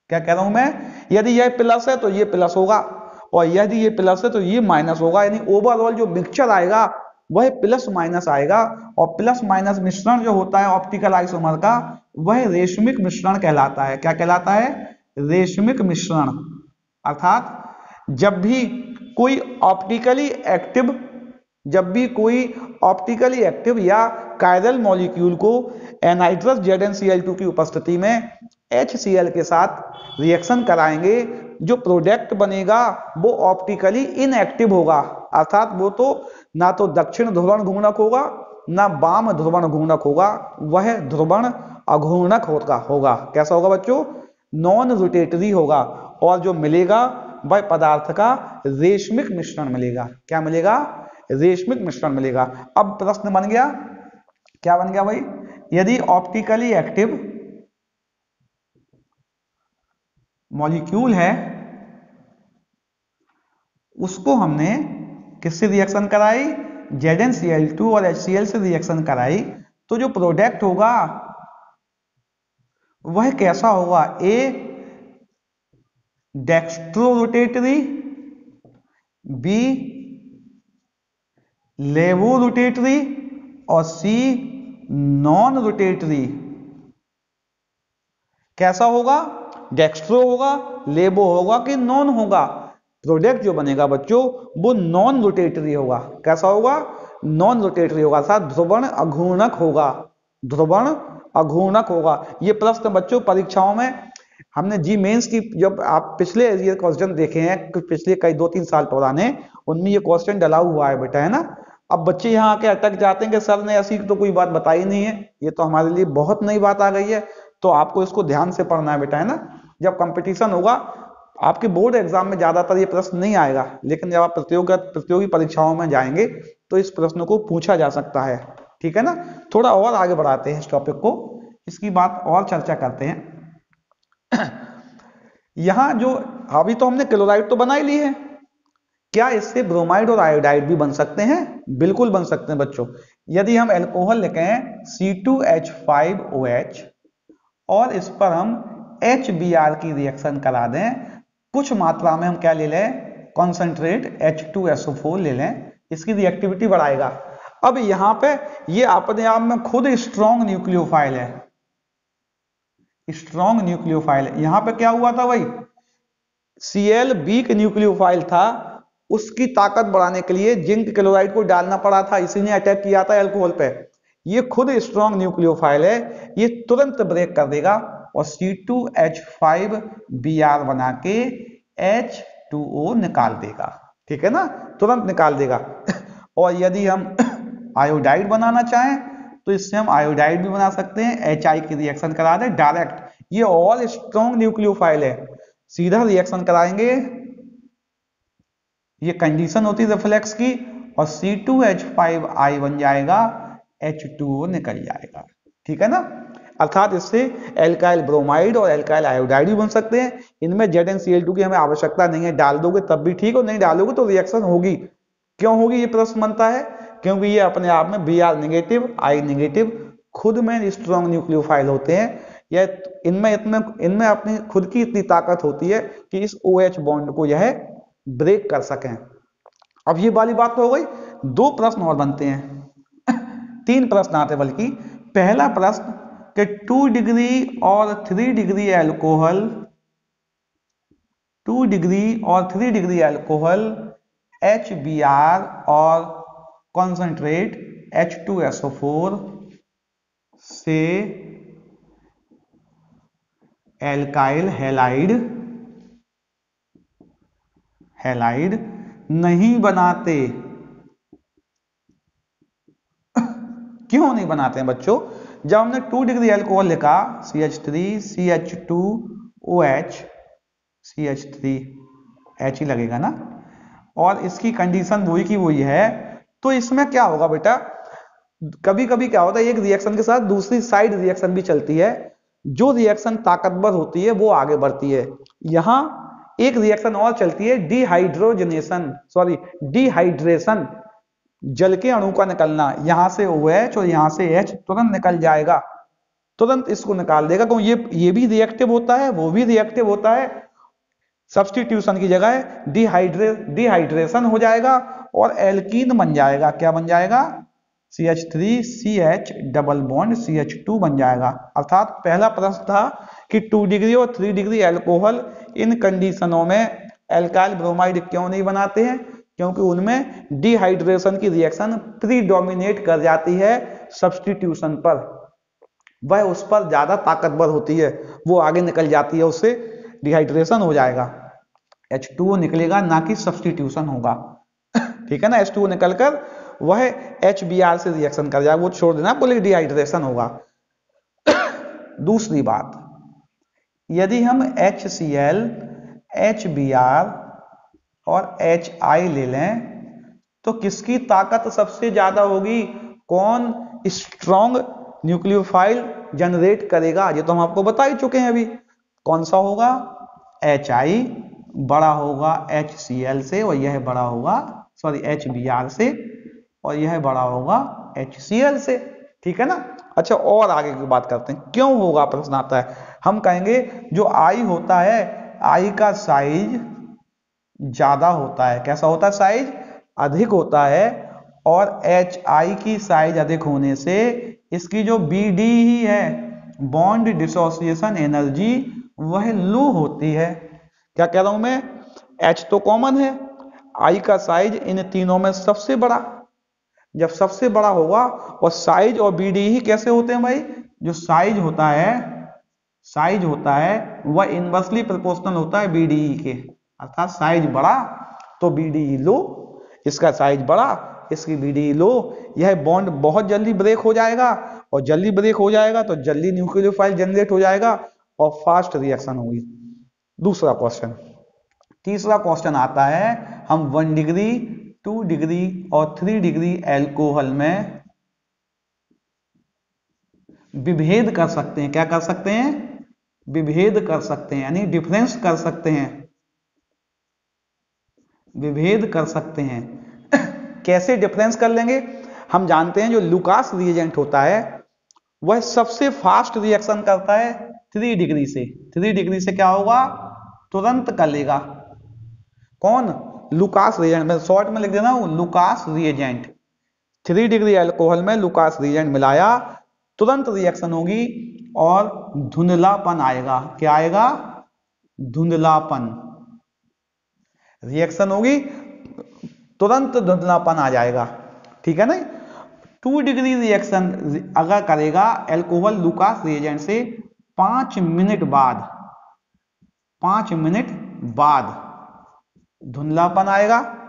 क्या कह रहा हूं मैं, यदि यह प्लस है तो ये प्लस होगा, और यदि ये प्लस है तो ये माइनस होगा, यानी ओवरऑल जो मिक्सचर आएगा वह प्लस माइनस आएगा। और प्लस माइनस मिश्रण जो होता है ऑप्टिकल आइसोमर का, वह रेशमिक मिश्रण कहलाता है। क्या कहलाता है, रेशमिक मिश्रण। अर्थात जब भी कोई ऑप्टिकली एक्टिव या कायरल मॉलिक्यूल को एनाइट्रस ZnCl2 की उपस्थिति में HCl के साथ रिएक्शन कराएंगे, जो प्रोडक्ट बनेगा वो ऑप्टिकली इनएक्टिव होगा, अर्थात वो तो ना तो दक्षिण ध्रुवण घूर्णक होगा, ना वाम ध्रुवण घूर्णक होगा, वह ध्रुवण अघूर्णक होगा। कैसा होगा बच्चों, नॉन रोटेटरी होगा, और जो मिलेगा वह पदार्थ का रेशमिक मिश्रण मिलेगा। क्या मिलेगा, रेशमिक मिश्रण मिलेगा। अब प्रश्न बन गया, क्या बन गया भाई, यदि ऑप्टिकली एक्टिव मॉलिक्यूल है, उसको हमने किससे रिएक्शन कराई, ZnCl2 और HCl से रिएक्शन कराई, तो जो प्रोडक्ट होगा वह कैसा होगा, A डेक्स्ट्रो रोटेटरी, B लेवो रोटेटरी, और C नॉन रोटेटरी। कैसा होगा, डेक्स्ट्रो होगा, लेबो होगा कि नॉन होगा, प्रोडक्ट जो बनेगा बच्चों वो नॉन रोटेटरी होगा। कैसा होगा, नॉन रोटेटरी होगा, अर्थात ध्रुवण अघूर्णक होगा, ध्रुवण अघूर्णक होगा। ये प्रश्न बच्चों परीक्षाओं में हमने जी मेंस की, जब आप पिछले ये क्वेश्चन देखे हैं, पिछले कई 2-3 साल पुराने, उनमें ये क्वेश्चन डला हुआ है बेटा, है ना। अब बच्चे यहाँ आके अटक जाते हैं कि सर ने ऐसी तो कोई बात बताई नहीं है, ये तो हमारे लिए बहुत नई बात आ गई है। तो आपको इसको ध्यान से पढ़ना है बेटा, है ना। जब कंपटीशन होगा, आपके बोर्ड एग्जाम में ज्यादातर ये प्रश्न नहीं आएगा, लेकिन जब आप प्रतियोगी परीक्षाओं में जाएंगे तो इस प्रश्न को पूछा जा सकता है, ठीक है ना। थोड़ा और आगे बढ़ाते हैं इस टॉपिक को, इसकी बात और चर्चा करते हैं। यहां जो अभी तो हमने क्लोराइड तो बना ही ली है, क्या इससे ब्रोमाइड और आयोडाइड भी बन सकते हैं, बिल्कुल बन सकते हैं बच्चों। यदि हम अल्कोहल लिखें C2H5OH और इस पर हम HBr की रिएक्शन करा दें, कुछ मात्रा में हम क्या ले लें, कॉन्सेंट्रेट H2SO4 ले लें, इसकी रिएक्टिविटी बढ़ाएगा। अब यहां पे ये अपने आप में खुद स्ट्रॉन्ग न्यूक्लियोफाइल है, स्ट्रॉन्ग न्यूक्लियोफाइल है। यहां पे क्या हुआ था भाई, Cl वीक न्यूक्लियोफाइल था, उसकी ताकत बढ़ाने के लिए जिंक क्लोराइड को डालना पड़ा था, इसी ने अटैक किया था अल्कोहल पे। ये खुद स्ट्रॉन्ग न्यूक्लियोफाइल है, ये तुरंत ब्रेक कर देगा और C2H5Br बना के H2O निकाल देगा, ठीक है ना, तुरंत निकाल देगा। और यदि हम आयोडाइड बनाना चाहें तो इससे हम आयोडाइड भी बना सकते हैं, HI की रिएक्शन करा दे डायरेक्ट। ये ऑल स्ट्रॉन्ग न्यूक्लियोफाइल है, सीधा रिएक्शन कराएंगे, ये कंडीशन होती है रिफ्लेक्स की, और C2H5I बन जाएगा, H2O निकल जाएगा, ठीक है ना। अर्थात इससे एल्काइल ब्रोमाइड और एल्काइल आयोडाइड भी बन सकते हैं। इनमें ZnCl2 की हमें आवश्यकता नहीं है, डाल दोगे तब भी ठीक, और नहीं डालोगे तो रिएक्शन होगी। क्यों होगी ये प्रश्न बनता है, क्योंकि ये अपने आप में Br नेगेटिव I नेगेटिव खुद में स्ट्रॉन्ग न्यूक्लियोफाइल होते हैं, या इनमें अपनी खुद की इतनी ताकत होती है कि इस OH बॉन्ड को यह ब्रेक कर सकें। अब ये वाली बात तो हो गई, दो प्रश्न और बनते हैं, तीन प्रश्न आते बल्कि। पहला प्रश्न कि 2 डिग्री और 3 डिग्री अल्कोहल, 2 डिग्री और 3 डिग्री अल्कोहल HBr और कॉन्सेंट्रेट H2SO4 से एल्काइल हैलाइड नहीं बनाते। क्यों नहीं बनाते हैं बच्चों, जब हमने 2 डिग्री अल्कोहल लिखा CH3 CH2OH, CH3H ही लगेगा ना, और इसकी कंडीशन वही की वही है, तो इसमें क्या होगा बेटा, कभी कभी क्या होता है, एक रिएक्शन के साथ दूसरी साइड रिएक्शन भी चलती है, जो रिएक्शन ताकतवर होती है वो आगे बढ़ती है। यहां एक रिएक्शन और चलती है, डिहाइड्रेशन, जल के अणु का निकलना, यहां से OH और यहां से H तुरंत निकल जाएगा, तुरंत इसको निकाल देगा, क्योंकि ये भी रिएक्टिव होता है, वो भी रिएक्टिव होता है। सब्स्टिट्यूशन की जगह डिहाइड्रेशन हो जाएगा और एल्कीन बन जाएगा। क्या बन जाएगा, CH3CH डबल बॉन्ड CH2 बन जाएगा। अर्थात पहला प्रश्न था कि 2 डिग्री और 3 डिग्री अल्कोहल इन कंडीशनों में एल्काइल ब्रोमाइड क्यों नहीं बनाते हैं, क्योंकि उनमें डिहाइड्रेशन की रिएक्शन प्रीडोमिनेट कर जाती है सब्स्टिट्यूशन पर, वह उस पर ज्यादा ताकतवर होती है, वो आगे निकल जाती है, उससे डिहाइड्रेशन हो जाएगा, H2O निकलेगा, ना कि सब्स्टिट्यूशन होगा, ठीक है ना। H2O निकलकर वह HBr से रिएक्शन कर जाएगा, वो छोड़ देना, बोले डिहाइड्रेशन होगा। दूसरी बात, यदि हम HCl HBr और HI ले लें तो किसकी ताकत सबसे ज्यादा होगी, कौन स्ट्रॉन्ग न्यूक्लियोफाइल जनरेट करेगा, ये तो हम आपको बता ही चुके हैं अभी। कौन सा होगा, HI बड़ा होगा HCl से, और यह बड़ा होगा HBr से, और यह बड़ा होगा HCl से, ठीक है ना। अच्छा, और आगे की बात करते हैं, क्यों होगा प्रश्न आता है। हम कहेंगे जो I होता है, I का साइज ज्यादा होता है, कैसा होता है, साइज अधिक होता है, और HI की साइज अधिक होने से इसकी जो BD ही है, बॉन्ड डिसोसिएशन एनर्जी, वह लो होती है। क्या कह रहा हूं मैं, H तो कॉमन है, I का साइज इन तीनों में सबसे बड़ा, जब सबसे बड़ा होगा, और साइज और BD ही कैसे होते हैं भाई, जो साइज होता है वह इनवर्सली प्रोपोर्शनल होता है BDE के, अर्थात साइज बड़ा तो BDE लो, इसका साइज बड़ा इसकी BDE लो, यह बॉन्ड बहुत जल्दी ब्रेक हो जाएगा, और जल्दी ब्रेक हो जाएगा तो जल्दी न्यूक्लियोफाइल जनरेट हो जाएगा और फास्ट रिएक्शन होगी। दूसरा क्वेश्चन, तीसरा क्वेश्चन आता है, हम 1 डिग्री 2 डिग्री और 3 डिग्री अल्कोहल में विभेद कर सकते हैं। क्या कर सकते हैं, विभेद कर सकते हैं, यानी डिफरेंस कर सकते हैं, विभेद कर सकते हैं। कैसे डिफरेंस कर लेंगे, हम जानते हैं जो लुकास रिएजेंट होता है वह सबसे फास्ट रिएक्शन करता है 3 डिग्री से। 3 डिग्री से क्या होगा, तुरंत कर लेगा। कौन, लुकास रिएजेंट, मैं शॉर्ट में लिख देना हूं, लुकास रिएजेंट। 3 डिग्री अल्कोहल में लुकास रिएजेंट मिलाया, तुरंत रिएक्शन होगी और धुंधलापन आएगा। क्या आएगा? धुंधलापन। रिएक्शन होगी, तुरंत धुंधलापन आ जाएगा। ठीक है ना? 2 डिग्री रिएक्शन अगर करेगा अल्कोहल लुकास रिएजेंट से 5 मिनट बाद, 5 मिनट बाद धुंधलापन आएगा।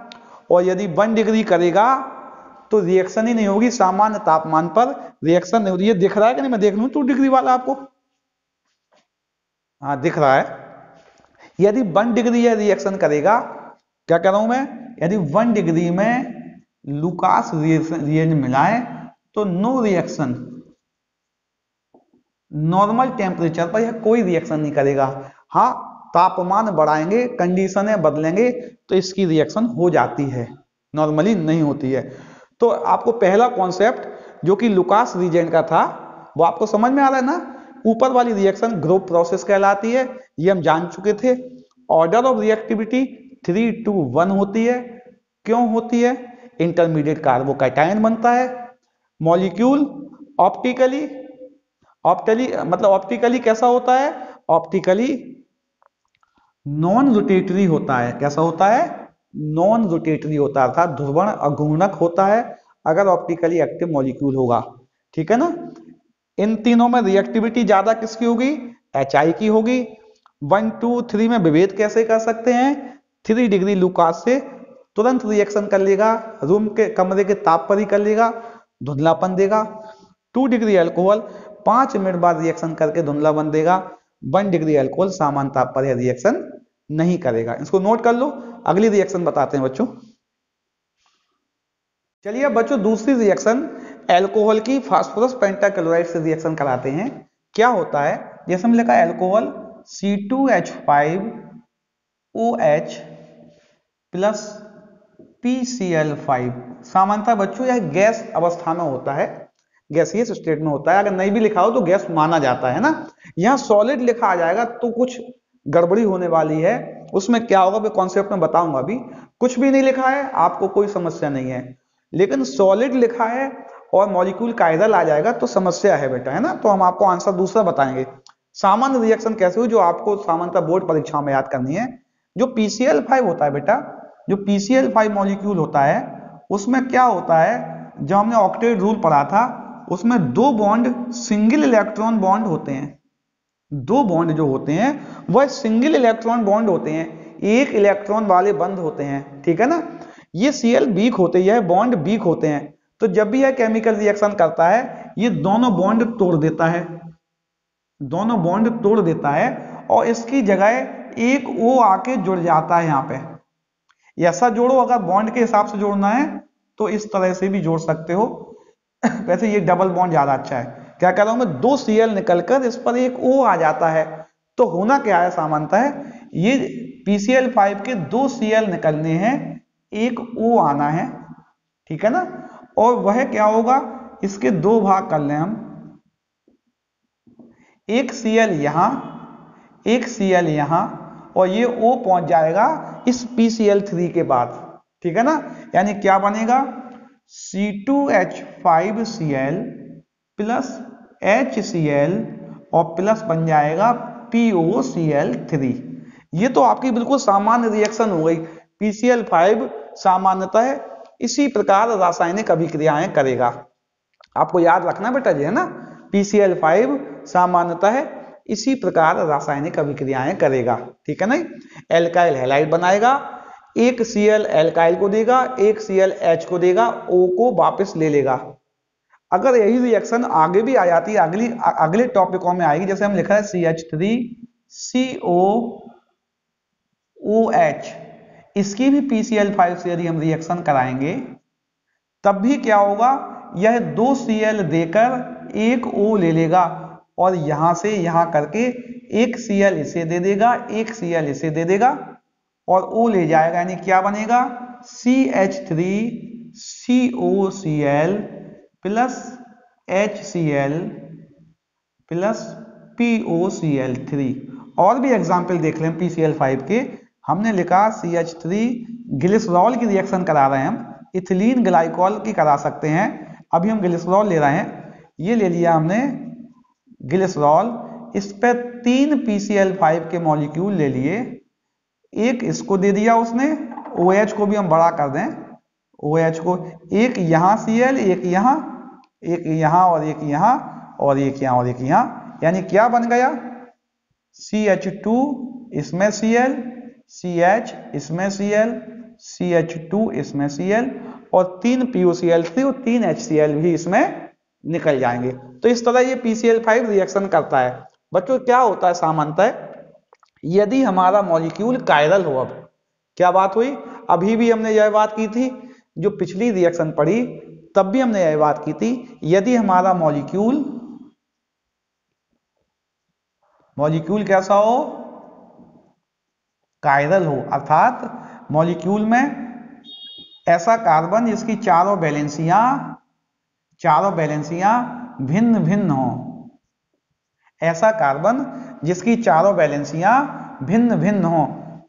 और यदि 1 डिग्री करेगा तो रिएक्शन ही नहीं होगी, सामान्य तापमान पर रिएक्शन नहीं होगी। ये दिख रहा है कि नहीं? मैं देख लूं 2 डिग्री वाला आपको। हाँ दिख रहा है। यदि 1 डिग्री है रिएक्शन करेगा, क्या कह रहा हूं मैं, यदि 1 डिग्री में लुकास रिएजेंट मिलाए तो नो रिएक्शन, नॉर्मल टेम्परेचर पर यह कोई रिएक्शन नहीं करेगा। हाँ तापमान बढ़ाएंगे, कंडीशनें बदलेंगे तो इसकी रिएक्शन हो जाती है, नॉर्मली नहीं होती है। तो आपको पहला कॉन्सेप्ट जो कि लुकास रिएजेंट का था वो आपको समझ में आ रहा है ना? ऊपर वाली रिएक्शन ग्रुप प्रोसेस कहलाती है, ये हम जान चुके थे। ऑर्डर ऑफ रिएक्टिविटी 3 to 1 होती है। क्यों होती है? इंटरमीडिएट कार्बोकैटायन बनता है। मॉलिक्यूल ऑप्टिकली मतलब ऑप्टिकली कैसा होता है? ऑप्टिकली नॉन रोटेटरी होता है। कैसा होता है? नॉन रोटेटरी होता है, अर्थात ध्रुवण अघूर्णक होता है अगर ऑप्टिकली एक्टिव मॉलिक्यूल होगा। ठीक है ना? इन तीनों में रिएक्टिविटी ज्यादा किसकी होगी? HI की होगी। 1, 2, 3 में विभेद कैसे कर सकते हैं? 3 डिग्री लुकास से तुरंत रिएक्शन कर लेगा, रूम के कमरे के ताप पर ही कर लेगा, धुंधलापन देगा। 2 डिग्री अल्कोहल 5 मिनट बाद रिएक्शन करके धुंधलापन देगा। 1 डिग्री अल्कोहल सामान्य ताप पर यह रिएक्शन नहीं करेगा। इसको नोट कर लो। अगली रिएक्शन बताते हैं बच्चों। चलिए बच्चों दूसरी रिएक्शन अल्कोहल की फास्फोरस पेंटाक्लोराइड से रिएक्शन कराते हैं। क्या होता है? जैसे हमने लिखा है अल्कोहल C2H5OH प्लस PCl5। सामान्यतः बच्चों यह गैस अवस्था में होता है, गैसियस स्टेट में होता है। अगर नहीं भी लिखा हो तो गैस माना जाता है ना। यहाँ सॉलिड लिखा आ जाएगा तो कुछ गड़बड़ी होने वाली है। उसमें क्या होगा मैं कॉन्सेप्ट में बताऊंगा। अभी कुछ भी नहीं लिखा है आपको कोई समस्या नहीं है, लेकिन सॉलिड लिखा है और मॉलिक्यूल कायरल आ जाएगा तो समस्या है बेटा, है ना। तो हम आपको आंसर दूसरा बताएंगे। सामान्य रिएक्शन कैसे हुई जो आपको सामान्यतः बोर्ड परीक्षा में याद करनी है। जो PCl5 होता है बेटा, जो PCl5 मॉलिक्यूल होता है उसमें क्या होता है, जब हमने ऑक्टेट रूल पढ़ा था उसमें 2 बॉन्ड सिंगल इलेक्ट्रॉन बॉन्ड होते हैं। 2 बॉन्ड जो होते हैं वह सिंगल इलेक्ट्रॉन बॉन्ड होते हैं, एक इलेक्ट्रॉन वाले बंद होते हैं। ठीक है ना। ये Cl वीक होते हैं, यह बॉन्ड वीक होते हैं। तो जब भी यह केमिकल रिएक्शन करता है ये दोनों बॉन्ड तोड़ देता है, दोनों बॉन्ड तोड़ देता है और इसकी जगह एक O आके जुड़ जाता है। यहाँ पे ऐसा जोड़ो, अगर बॉन्ड के हिसाब से जोड़ना है तो इस तरह से भी जोड़ सकते हो। वैसे ये डबल बॉन्ड ज्यादा अच्छा है। क्या कर रहा हूं मैं, 2 Cl निकलकर इस पर एक O आ जाता है। तो होना क्या है, सामान्यतः ये PCl5 के 2 Cl निकलने हैं, एक O आना है। ठीक है ना। और वह क्या होगा, इसके 2 भाग कर लें हम, एक Cl यहां, एक Cl यहां, और ये O पहुंच जाएगा इस PCl3 के बाद। ठीक है ना। यानी क्या बनेगा, C2H5Cl प्लस HCl और प्लस बन जाएगा POCl3। ये तो आपकी बिल्कुल सामान्य रिएक्शन हो गई। PCl5 सामान्यतः इसी प्रकार रासायनिक अभिक्रियाएं करेगा। आपको याद रखना बेटा जी, है ना। PCl5 सामान्यतः इसी प्रकार रासायनिक अभिक्रियाएं करेगा। ठीक है ना। एल्काइल हैलाइड बनाएगा, एक Cl एल्काइल को देगा, एक Cl H को देगा, O को वापस ले लेगा। अगर यही रिएक्शन आगे भी आ जाती है, अगले टॉपिकों में आएगी, जैसे हम लिखा है CH3COOH, इसकी भी PCl5 से यदि हम रिएक्शन कराएंगे तब भी क्या होगा, यह 2 Cl देकर एक O ले लेगा और यहां से यहां करके एक Cl इसे दे देगा, एक Cl इसे दे देगा और O ले जाएगा। यानी क्या बनेगा, CH3COCl plus HCl plus POCl3। और भी एग्जाम्पल देख लें PCl5 के। हमने लिखा CH3 ग्लिसरॉल की रिएक्शन करा रहे हैं हम, इथिलीन ग्लाइकॉल की करा सकते हैं। अभी हम ग्लिसरॉल ले रहे हैं, ये ले लिया हमने ग्लिसरॉल, इस पे 3 PCl5 के मॉलिक्यूल ले लिए, एक इसको दे दिया उसने, OH को भी हम बड़ा कर दें, OH को, एक यहाँ Cl, एक यहाँ, एक यहाँ और एक यहाँ और एक यहाँ और एक यहाँ, यानी क्या बन गया CH2 इसमें Cl, CH इसमें Cl, CH2 इसमें Cl और 3 PuCl3 और 3 HCl भी इसमें निकल जाएंगे। तो इस तरह ये PCl5 रिएक्शन करता है। बच्चों क्या होता है सामान्यतः, यदि हमारा मॉलिक्यूल कायरल हो, अब क्या बात हुई, अभी भी हमने यह बात की थी, जो पिछली रिएक्शन पढ़ी तब भी हमने यह बात की थी, यदि हमारा मॉलिक्यूल कैसा हो, कायरल हो, अर्थात मॉलिक्यूल में ऐसा कार्बन जिसकी चारों वैलेंसियां भिन्न भिन्न हो, ऐसा कार्बन जिसकी चारों वैलेंसियां भिन्न भिन्न हो,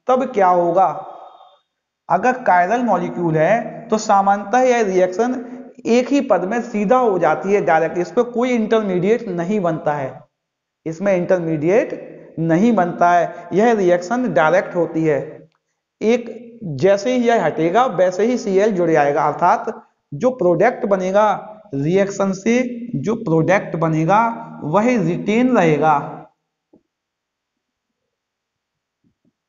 तब क्या होगा, अगर कायरल मॉलिक्यूल है तो सामान्यतः यह रिएक्शन एक ही पद में सीधा हो जाती है डायरेक्ट, इस पर कोई इंटरमीडिएट नहीं बनता है, इसमें इंटरमीडिएट नहीं बनता है, यह रिएक्शन डायरेक्ट होती है। एक जैसे ही यह हटेगा वैसे ही Cl जुड़ जाएगा, अर्थात जो प्रोडक्ट बनेगा रिएक्शन से, जो प्रोडक्ट बनेगा वही रिटेन रहेगा,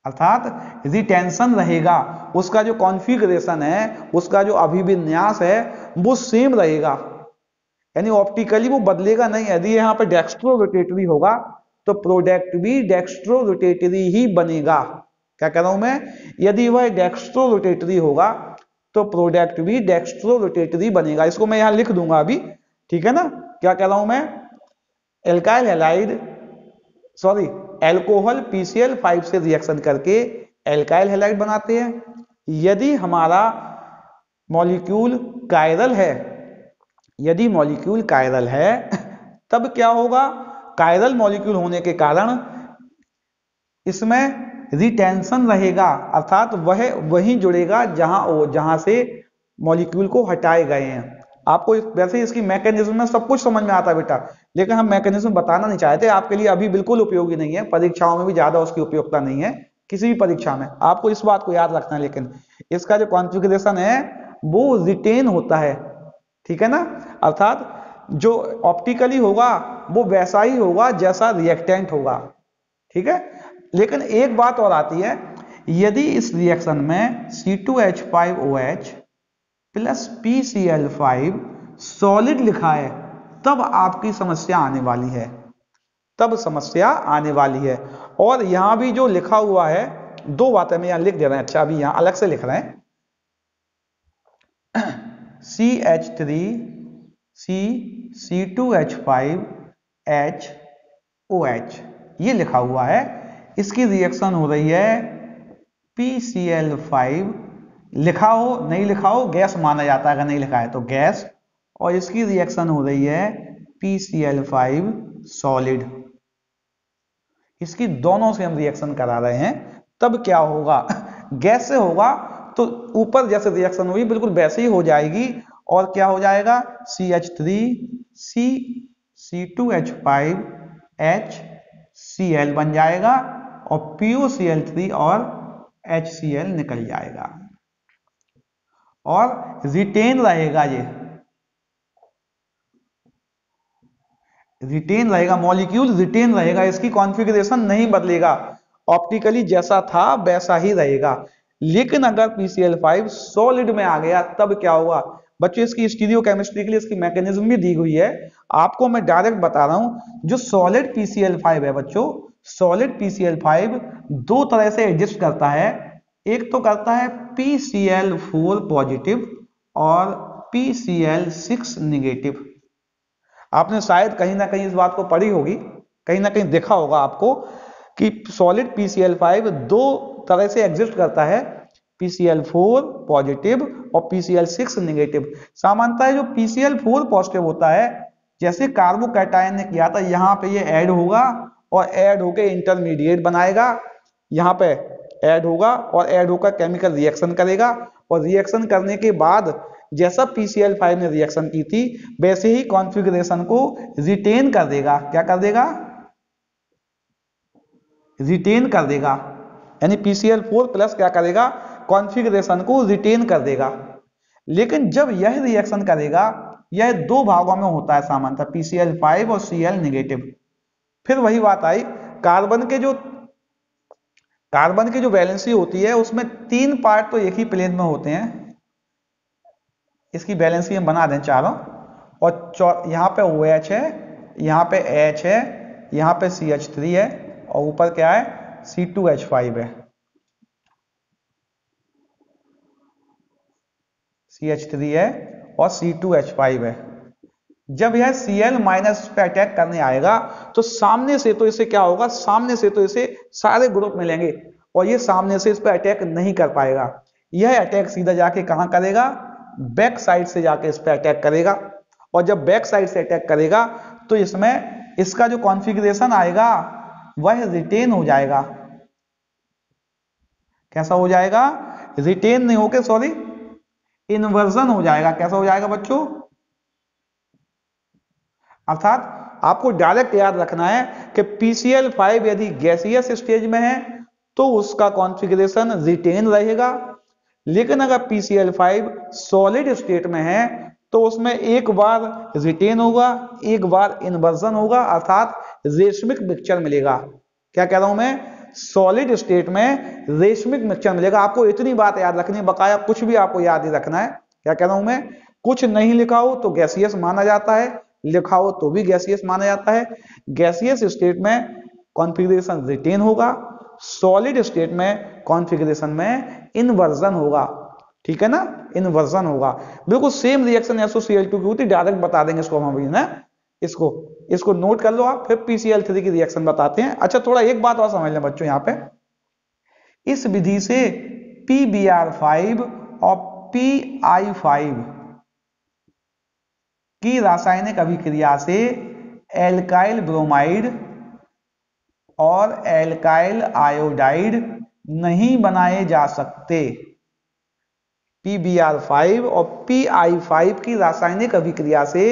अर्थात रिटेंशन रहेगा, उसका जो कॉन्फ़िगरेशन है, उसका जो अभिविन्यास है वो सेम रहेगा, यानी ऑप्टिकली वो बदलेगा नहीं। यदि यहाँ पे डेक्स्ट्रो रोटेटरी होगा तो प्रोडक्ट भी डेक्स्ट्रो रोटेटरी ही बनेगा। क्या कह रहा हूं मैं, यदि वह डेक्स्ट्रो रोटेटरी होगा तो प्रोडक्ट भी डेक्स्ट्रो रोटेटरी बनेगा। इसको मैं यहां लिख दूंगा अभी, ठीक है ना। क्या कह रहा हूं मैं, एल्काइल हैलाइड एल्कोहल PCl5 से रिएक्शन करके एल्काइल हैलाइड बनाते हैं। यदि हमारा मॉलिक्यूल कायरल है, यदि मॉलिक्यूल कायरल है तब क्या होगा, कायरल मॉलिक्यूल होने के कारण इसमें रिटेंशन रहेगा, अर्थात वह वहीं जुड़ेगा जहां से मॉलिक्यूल को हटाए गए हैं। आपको वैसे इसकी मैकेनिज्म में सब कुछ समझ में आता है बेटा, लेकिन हम मैकेनिज्म बताना नहीं चाहते, आपके लिए अभी बिल्कुल उपयोगी नहीं है, परीक्षाओं में भी ज्यादा उसकी उपयोगिता नहीं है, किसी भी परीक्षा में आपको इस बात को याद रखना है। लेकिन इसका जो कॉन्फ़िगरेशन है वो रिटेन होता है, ठीक है ना, अर्थात जो ऑप्टिकली होगा वो वैसा ही होगा जैसा रिएक्टेंट होगा, ठीक है। लेकिन एक बात और आती है, यदि इस रिएक्शन में C2H5OH प्लस PCl5 सॉलिड लिखा है तब आपकी समस्या आने वाली है, तब समस्या आने वाली है। और यहां भी जो लिखा हुआ है, दो बातें मैं यहां लिख दे रहे हैं, अच्छा अभी यहां अलग से लिख रहे हैं, C2H5OH ये लिखा हुआ है, इसकी रिएक्शन हो रही है PCl5, लिखा हो नहीं लिखा हो गैस माना जाता है, अगर नहीं लिखा है तो गैस, और इसकी रिएक्शन हो रही है PCl5 सॉलिड। इसकी दोनों से हम रिएक्शन करा रहे हैं, तब क्या होगा, गैस से होगा तो ऊपर जैसे रिएक्शन हुई बिल्कुल वैसे ही हो जाएगी, और क्या हो जाएगा CH3C2H5HCl बन जाएगा और PuCl3 और HCl निकल जाएगा और रिटेन रहेगा, ये रिटेन रहेगा, मॉलिक्यूल रिटेन रहेगा, इसकी कॉन्फ़िगरेशन नहीं बदलेगा, ऑप्टिकली जैसा था वैसा ही रहेगा। लेकिन अगर PCl5 सॉलिड में आ गया तब क्या होगा बच्चों, इसकी स्टीरियोकेमिस्ट्री के लिए इसकी मैकेनिज्म भी दी हुई है, आपको मैं डायरेक्ट बता रहा हूं। जो सॉलिड PCl5 है बच्चों, सॉलिड PCl5 दो तरह से एडजस्ट करता है, एक तो करता है PCl4 पॉजिटिव और PCl6 निगेटिव। आपने शायद कहीं ना कहीं इस बात को पढ़ी होगी, कहीं ना कहीं देखा होगा आपको कि सॉलिड PCl5 दो तरह से एग्जिस्ट करता है, PCl4 पॉजिटिव और PCl6 निगेटिव। सामान्यतः जो PCl4 पॉजिटिव होता है, जैसे कार्बोकैटायन ने किया था, यहाँ पे ये ऐड होगा और ऐड होके इंटरमीडिएट बनाएगा, यहाँ पे ऐड होगा और ऐड होकर केमिकल रिएक्शन करेगा, और रिएक्शन करने के बाद जैसा PCl5 ने रिएक्शन की थी वैसे ही कॉन्फ़िगरेशन को रिटेन कर देगा। क्या कर देगा? रिटेन कर देगा, यानी PCl4 प्लस क्या करेगा? कॉन्फ़िगरेशन को रिटेन कर देगा। लेकिन जब यह रिएक्शन करेगा, यह दो भागों में होता है सामान्यतः, PCl5 और Cl नेगेटिव। फिर वही बात आई, कार्बन के जो वैलेंसी होती है उसमें 3 पार्ट तो एक ही प्लेन में होते हैं, इसकी वैलेंसी हम बना दें चारों, और यहाँ पे OH है, यहाँ पे H है, यहाँ पे CH3 है, और ऊपर क्या है? C2H5 है। CH3 है और C2H5 है। जब यह Cl माइनस पे अटैक करने आएगा तो सामने से तो इसे क्या होगा? सामने से तो इसे सारे ग्रुप मिलेंगे और ये सामने से इस पर अटैक नहीं कर पाएगा। यह अटैक सीधा जाके कहां करेगा? बैक साइड से जाके इस पर अटैक करेगा, और जब बैक साइड से अटैक करेगा तो इसमें इसका जो कॉन्फ़िगरेशन आएगा वह रिटेन हो जाएगा। कैसा हो जाएगा? रिटेन नहीं होके, सॉरी, इन्वर्जन हो जाएगा। कैसा हो जाएगा बच्चों? अर्थात आपको डायरेक्ट याद रखना है कि PCl5 यदि गैसियस स्टेज में है तो उसका कॉन्फ़िगरेशन रिटेन रहेगा, लेकिन अगर PCl5 सॉलिड स्टेट में है तो उसमें एक बार रिटेन होगा, एक बार इन्वर्जन होगा, अर्थात रेशमिक मिक्सचर मिलेगा। क्या कह रहा हूं मैं? सॉलिड स्टेट में रेशमिक मिक्सचर मिलेगा। आपको इतनी बात याद रखनी है, बकाया कुछ भी आपको याद ही रखना है। क्या कह रहा हूं मैं? कुछ नहीं लिखा हो तो गैसियस माना जाता है, लिखा हो तो भी गैसियस माना जाता है। गैसियस स्टेट में कॉन्फ़िगरेशन रिटेन होगा, सॉलिड स्टेट में कॉन्फ़िगरेशन में इन्वर्जन होगा। ठीक है ना? इन्वर्जन होगा। बिल्कुल सेम रिएक्शन SOCl2 की होती, डायरेक्ट बता देंगे इसको हम अभी ना। इसको नोट कर लो आप, फिर PCl3 की रिएक्शन बताते हैं। अच्छा, थोड़ा एक बात और समझ लें बच्चों, यहाँ पे इस विधि से PBr5 और PI5 की रासायनिक अभिक्रिया से एल्काइल ब्रोमाइड और एल्काइल आयोडाइड नहीं बनाए जा सकते। PBr5 और PI5 की रासायनिक अभिक्रिया से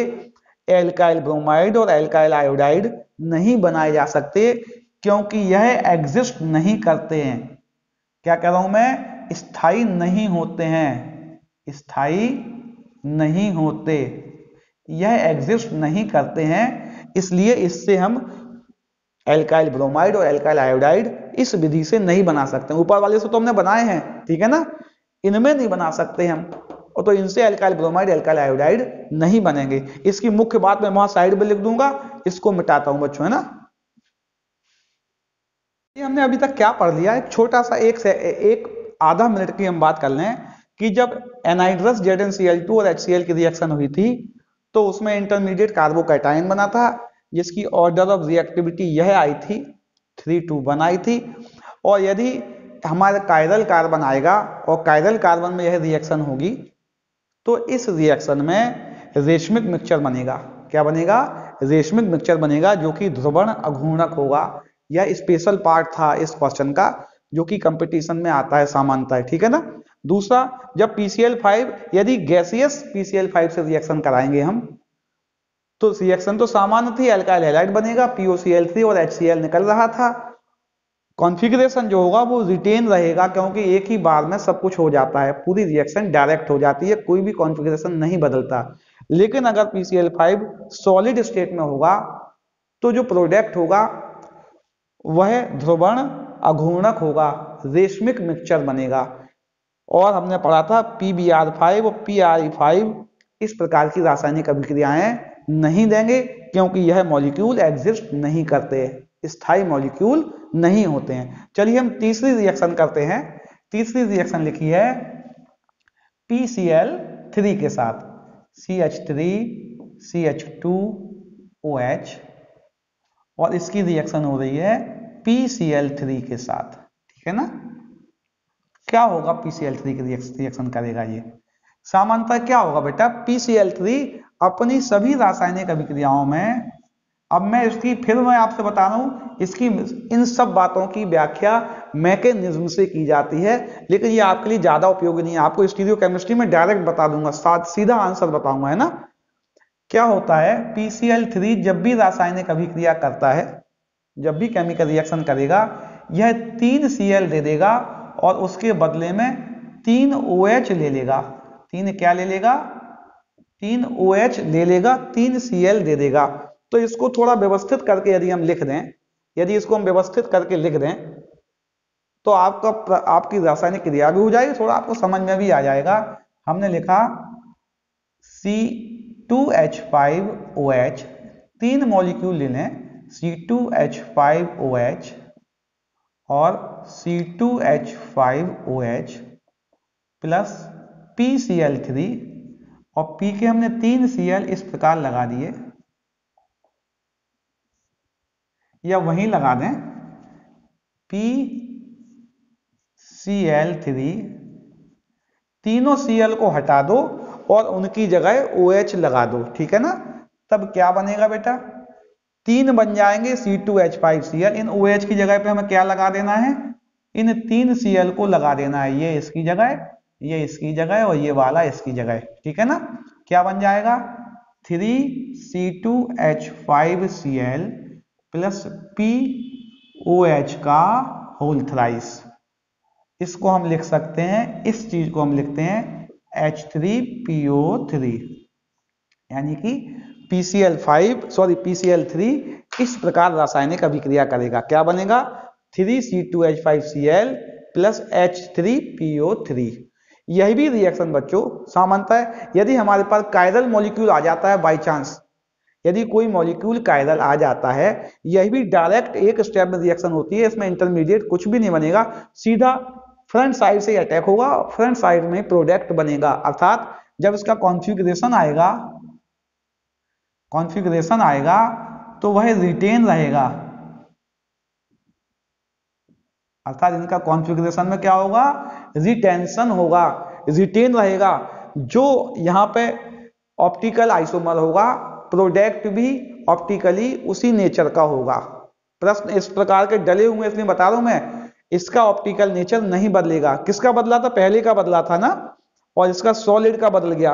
एल्काइल ब्रोमाइड और एल्काइल आयोडाइड नहीं बनाए जा सकते, क्योंकि यह एग्जिस्ट नहीं करते हैं। क्या कह रहा हूं मैं? स्थायी नहीं होते हैं, स्थायी नहीं होते, यह एग्जिस्ट नहीं करते हैं। इसलिए इससे हम एल्काइल ब्रोमाइड और एल्काइल आयोडाइड इस विधि से नहीं बना सकते। ऊपर वाले से तो हमने बनाए हैं, ठीक है ना, इनमें नहीं बना सकते हम, और तो इनसे एल्काइल ब्रोमाइड एल्काइल आयोडाइड नहीं बनेंगे। इसकी मुख्य बात मैं वहां साइड में लिख दूंगा, इसको मिटाता हूं बच्चों, है ना। ये हमने अभी तक क्या पढ़ लिया? एक छोटा सा एक आधा मिनट की हम बात कर लें कि जब एनहाइड्रस ZnCl2 और HCl की रिएक्शन हुई थी तो उसमें इंटरमीडिएट कार्बोकैटायन बना था, जिसकी ऑर्डर ऑफ रिएक्टिविटी यह आई थी 3 to 1 आई थी। और यदि हमारा कायरल कार्बन आएगा और कायरल कार्बन में यह रिएक्शन होगी तो इस रिएक्शन में रेशमिक मिक्सचर बनेगा। क्या बनेगा? रेशमिक मिक्सचर बनेगा, जो कि ध्रुवण अघूर्णक होगा। यह स्पेशल पार्ट था इस क्वेश्चन का, जो कि कंपटीशन में आता है सामान्यतः, ठीक है ना। दूसरा, जब PCl5 यदि गैसियस PCl5 से रिएक्शन कराएंगे हम तो रिएक्शन तो सामान्य थी, एल्काइल हैलाइड बनेगा, POCl3 और HCl निकल रहा था। कॉन्फ़िगरेशन जो होगा वो रिटेन रहेगा, क्योंकि एक ही बार में सब कुछ हो जाता है, पूरी रिएक्शन डायरेक्ट हो जाती है, कोई भी कॉन्फ़िगरेशन नहीं बदलता। लेकिन अगर PCl5 सॉलिड स्टेट में होगा तो जो प्रोडक्ट होगा वह ध्रुवण अघूर्णक होगा, रेशमिक मिक्सचर बनेगा। और हमने पढ़ा था PBr5 और PI5 इस प्रकार की रासायनिक अभिक्रियाएं नहीं देंगे, क्योंकि यह मॉलिक्यूल एग्जिस्ट नहीं करते, स्थायी मॉलिक्यूल नहीं होते हैं। चलिए हम तीसरी रिएक्शन करते हैं। तीसरी रिएक्शन लिखी है PCl3 के साथ, CH3 CH2OH, और इसकी रिएक्शन हो रही है PCl3 के साथ, ठीक है ना। क्या होगा? PCl3 की रिएक्शन करेगा ये। सामान्यतः क्या होगा बेटा? PCl3 अपनी सभी रासायनिक अभिक्रियाओं में, अब मैं आपसे बता रहा हूं, इसकी इन सब बातों की व्याख्या मैकेनिज्म से की जाती है, लेकिन ये आपके लिए ज्यादा उपयोगी नहीं है। आपको स्टीरियोकेमिस्ट्री में डायरेक्ट बता दूंगा, सीधा आंसर बताऊंगा, है ना। क्या होता है, PCl3 जब भी रासायनिक अभिक्रिया करता है, जब भी केमिकल रिएक्शन करेगा, यह 3 Cl दे देगा और उसके बदले में 3 OH ले लेगा। 3 क्या ले लेगा, 3 OH ले लेगा, 3 Cl दे देगा। तो इसको थोड़ा व्यवस्थित करके यदि हम लिख दें, यदि इसको हम व्यवस्थित करके लिख दें तो आपकी रासायनिक क्रिया भी हो जाएगी, थोड़ा आपको समझ में भी आ जाएगा। हमने लिखा C2H5OH, 3 मॉलिक्यूल ले लें, C2H5OH और C2H5OH प्लस PCl3, और P के हमने 3 Cl इस प्रकार लगा दिए, या वहीं लगा दें PCl3, तीनों Cl को हटा दो और उनकी जगह OH लगा दो, ठीक है ना। तब क्या बनेगा बेटा, 3 बन जाएंगे C2H5Cl। इन OH की जगह पे हमें क्या लगा देना है, इन 3 Cl को लगा देना है, ये इसकी जगह, ये इसकी जगह और ये वाला इसकी जगह, ठीक है ना। क्या बन जाएगा, 3C2H5Cl प्लस POH का होल थ्राइस। इसको हम लिख सकते हैं, इस चीज को हम लिखते हैं H3PO3, यानी कि PCl3 इस प्रकार रासायनिक अभिक्रिया करेगा। क्या बनेगा, 3C2H5Cl प्लस H3PO3। यही भी रिएक्शन बच्चों सामान्यतः यदि हमारे पास कायरल मॉलिक्यूल आ जाता है, बाई चांस यदि कोई मॉलिक्यूल कायरल आ जाता है, यही भी डायरेक्ट एक स्टेप में रिएक्शन होती है, इसमें इंटरमीडिएट कुछ भी नहीं बनेगा, सीधा फ्रंट साइड से अटैक होगा, फ्रंट साइड में प्रोडक्ट बनेगा। अर्थात जब इसका कॉन्फ़िगरेशन आएगा तो वह रिटेन रहेगा। अर्थात इनका कॉन्फ़िगरेशन में क्या होगा, रिटेंशन होगा, रिटेन रहेगा। जो यहाँ पे ऑप्टिकल आइसोमर होगा, प्रोडक्ट भी ऑप्टिकली उसी नेचर का होगा। प्रश्न इस प्रकार के डले हुए इसलिए बता रहा हूं मैं, इसका ऑप्टिकल नेचर नहीं बदलेगा। किसका बदला था, पहले का बदला था ना, और इसका सॉलिड का बदल गया।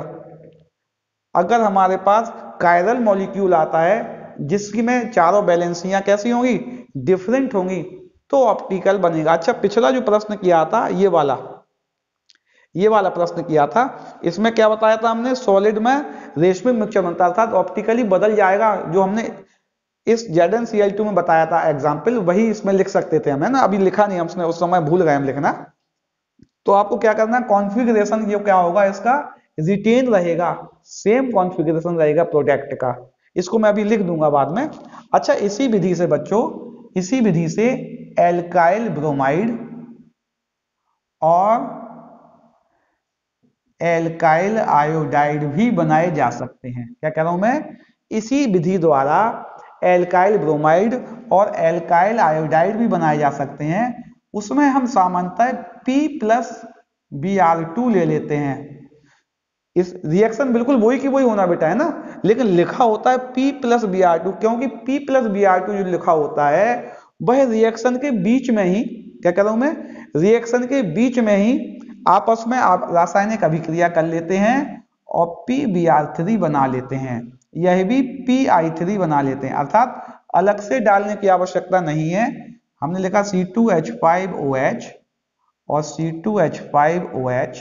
अगर हमारे पास कायरल मॉलिक्यूल आता है जिसकी में चारों बैलेंसियां कैसी होंगी, डिफरेंट होंगी, तो ऑप्टिकल बनेगा। अच्छा, पिछला जो प्रश्न किया था ये वाला प्रश्न किया था, इसमें क्या बताया था हमने, सॉलिड में रेशमिक मिक्सचर बनता था, तो ऑप्टिकली बदल जाएगा। जो हमने इस ZnCl2 में बताया था एग्जाम्पल, वही इसमें लिख सकते थे हम, है ना। अभी लिखा नहीं हमने, उस समय भूल गए हम लिखना। तो आपको क्या करना है, कॉन्फ़िगरेशन जो क्या होगा इसका, रिटेन रहेगा, सेम कॉन्फ़िगरेशन रहेगा प्रोडक्ट का। इसको मैं अभी लिख दूंगा बाद में। अच्छा, इसी विधि से बच्चों, इसी विधि से एल्काइल ब्रोमाइड और एल्काइल आयोडाइड भी बनाए जा सकते हैं। क्या कह रहा हूं मैं, इसी विधि द्वारा एल्काइल ब्रोमाइड और एल्काइल आयोडाइड भी बनाए जा सकते हैं। उसमें हम सामान्यतः P+Br2 ले लेते हैं। इस रिएक्शन बिल्कुल वही की वही होना बेटा, है ना, लेकिन लिखा होता है P+Br2, क्योंकि P+Br2 जो लिखा होता है वह रिएक्शन के बीच में ही, क्या कह रहा हूं मैं, रिएक्शन के बीच में ही आपस में आप रासायनिक अभिक्रिया कर लेते हैं और PBr3 बना लेते हैं, यह भी Pi3 बना लेते हैं। अर्थात अलग से डालने की आवश्यकता नहीं है। हमने लिखा C2H5OH और C2H5OH,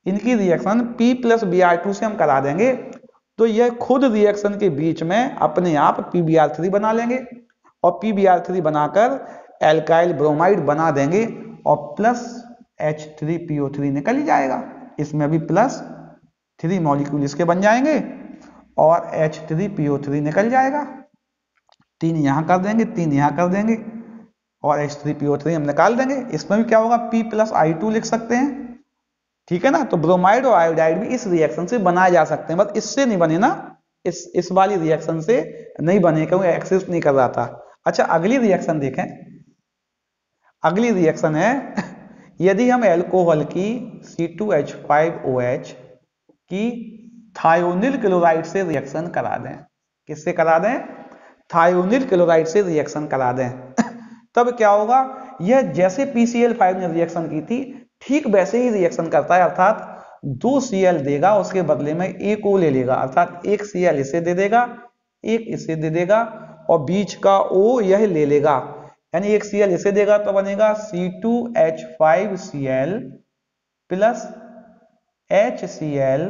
इनकी रिएक्शन P+Br2 से हम करा देंगे, तो यह खुद रिएक्शन के बीच में अपने आप PBr3 बना लेंगे और PBr3 बनाकर एल्काइल ब्रोमाइड बना देंगे और प्लस H3PO3 निकल ही जाएगा। इसमें भी +3 मॉलिक्यूल इसके बन जाएंगे और H3PO3 निकल जाएगा। 3 यहां कर देंगे, 3 यहां कर देंगे और H3PO3 हम निकाल देंगे। इसमें भी क्या होगा, P+I2 लिख सकते हैं, ठीक है ना। तो ब्रोमाइड और आयोडाइड भी इस रिएक्शन से बनाए जा सकते हैं, बस इससे नहीं बने ना, इस वाली रिएक्शन से नहीं बने, क्योंकि एक्सिस्ट नहीं कर रहा था। अच्छा, अगली रिएक्शन देखें। अगली रिएक्शन है यदि हम एल्कोहल की C2H5OH की थायोनिल क्लोराइड से रिएक्शन करा दें। किससे करा दें, थायोनिल क्लोराइड से रिएक्शन करा दें तब क्या होगा, यह जैसे PCl5 ने रिएक्शन की थी ठीक वैसे ही रिएक्शन करता है, अर्थात 2 Cl देगा, उसके बदले में एक O ले लेगा, अर्थात एक Cl इसे दे देगा, एक इसे दे देगा और बीच का O यह ले लेगा, यानी एक Cl इसे देगा तो बनेगा C2H5Cl plus HCl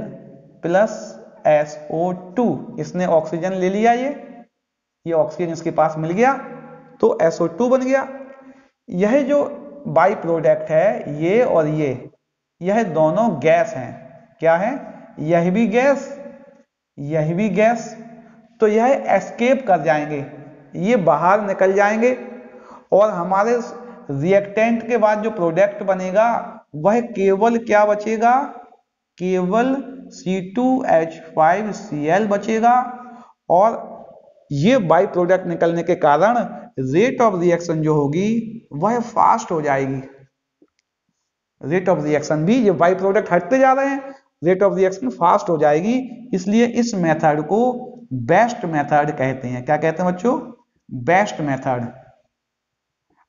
plus SO2। इसने ऑक्सीजन ले लिया, ये ऑक्सीजन इसके पास मिल गया तो SO2 बन गया। यह जो बाई प्रोडक्ट है ये और यह दोनों गैस हैं। क्या है? यह भी गैस, यह भी गैस, तो यह एस्केप कर जाएंगे, ये बाहर निकल जाएंगे और हमारे रिएक्टेंट के बाद जो प्रोडक्ट बनेगा वह केवल क्या बचेगा? केवल C2H5Cl बचेगा और ये बाई प्रोडक्ट निकलने के कारण रेट ऑफ रिएक्शन जो होगी वह फास्ट हो जाएगी। रेट ऑफ रिएक्शन भी, ये बाई प्रोडक्ट हटते जा रहे हैं, रेट ऑफ रिएक्शन फास्ट हो जाएगी। इसलिए इस मेथड को बेस्ट मेथड कहते हैं। क्या कहते हैं बच्चों? Best method.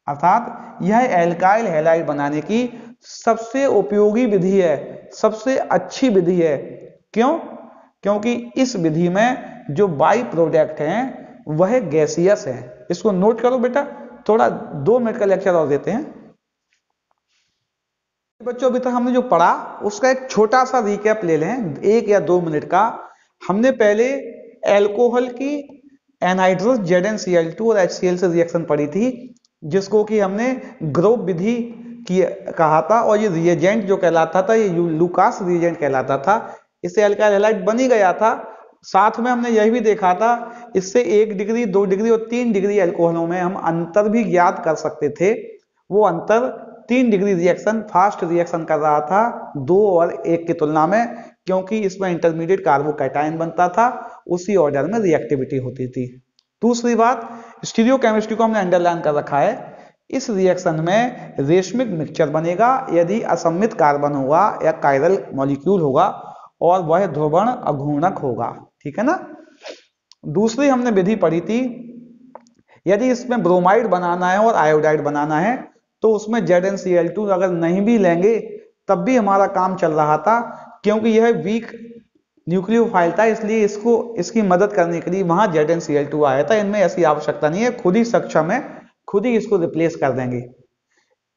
अर्थात यह एल्काइल हैलाइड बनाने की सबसे उपयोगी विधि है, सबसे अच्छी विधि है। क्यों? क्योंकि इस विधि में जो बाई प्रोडक्ट हैं वह गैसियस है। इसको नोट करो बेटा, थोड़ा 2 मिनट का लेक्चर और देते हैं। बच्चों अभी तक हमने जो पढ़ा उसका एक छोटा सा रिकैप ले लें, 1 या 2 मिनट का। हमने पहले एल्कोहल की एनहाइड्रस ZnCl2 और HCl से रिएक्शन पढ़ी थी, जिसको कि हमने ग्रोव विधि की कहा था, और ये रिएजेंट जो कहलाता था ये लुकास रिएजेंट कहलाता था। इससे एल्काइल हैलाइड बन ही गया था। साथ में हमने यह भी देखा था इससे 1 डिग्री 2 डिग्री और 3 डिग्री एल्कोहलों में हम अंतर भी ज्ञात कर सकते थे। वो अंतर 3 डिग्री रिएक्शन फास्ट रिएक्शन कर रहा था 2 और 1 की तुलना में, क्योंकि इसमें इंटरमीडिएट कार्बोकैटायन बनता था, उसी ऑर्डर में रिएक्टिविटी होती थी। दूसरी बात, स्टीरियोकेमिस्ट्री को हमने अंडरलाइन कर रखा है। इस रिएक्शन में रेशमिक मिक्सचर बनेगा यदि असममित कार्बन होगा या कायरल मॉलिक्यूल होगा और वह ध्रुवण अघूर्णक होगा। ठीक है ना? दूसरी हमने विधि पढ़ी थी, यदि इसमें ब्रोमाइड बनाना है और आयोडाइड बनाना है तो उसमें ZnCl2 अगर नहीं भी लेंगे तब भी हमारा काम चल रहा था, क्योंकि यह वीक न्यूक्लियोफाइल था, इसलिए इसकी मदद करने के लिए वहां ZnCl2 आया था। इनमें ऐसी आवश्यकता नहीं है, खुद ही सक्षम है, खुद ही इसको रिप्लेस कर देंगे।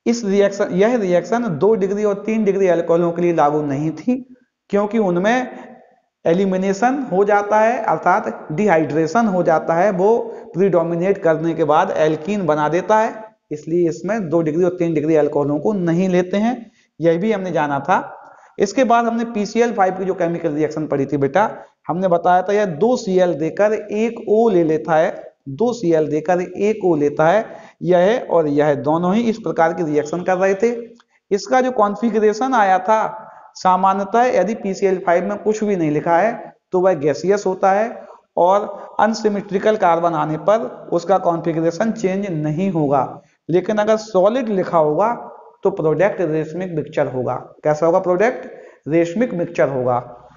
यह रिएक्शन 2 डिग्री और 3 डिग्री अल्कोहलों के लिए लागू नहीं थी, क्योंकि उनमें एलिमिनेशन हो जाता है, अर्थात डिहाइड्रेशन हो जाता है, वो प्रीडोमिनेट करने के बाद एल्कीन बना देता है, इसलिए इसमें 2 डिग्री और 3 डिग्री अल्कोहलों को नहीं लेते हैं। यह भी हमने जाना था। इसके बाद हमने PCl5 की जो केमिकल रिएक्शन पढ़ी थी बेटा, हमने बताया था यह 2 Cl देकर 1 O ले लेता है, 2 Cl देकर 1 O लेता है। यह और यह दोनों ही इस प्रकार की रिएक्शन कर रहे थे। इसका जो कॉन्फ़िगरेशन आया था, सामान्यतः यदि PCl5 में कुछ भी नहीं लिखा है तो वह गैसियस होता है और अनसिमेट्रिकल कार्बन आने पर उसका कॉन्फ़िगरेशन चेंज नहीं होगा। लेकिन अगर सॉलिड लिखा होगा तो प्रोडक्ट रेशमिक मिक्सचर होगा। कैसा होगा? प्रोडक्ट रेशमिक मिक्सचर होगा।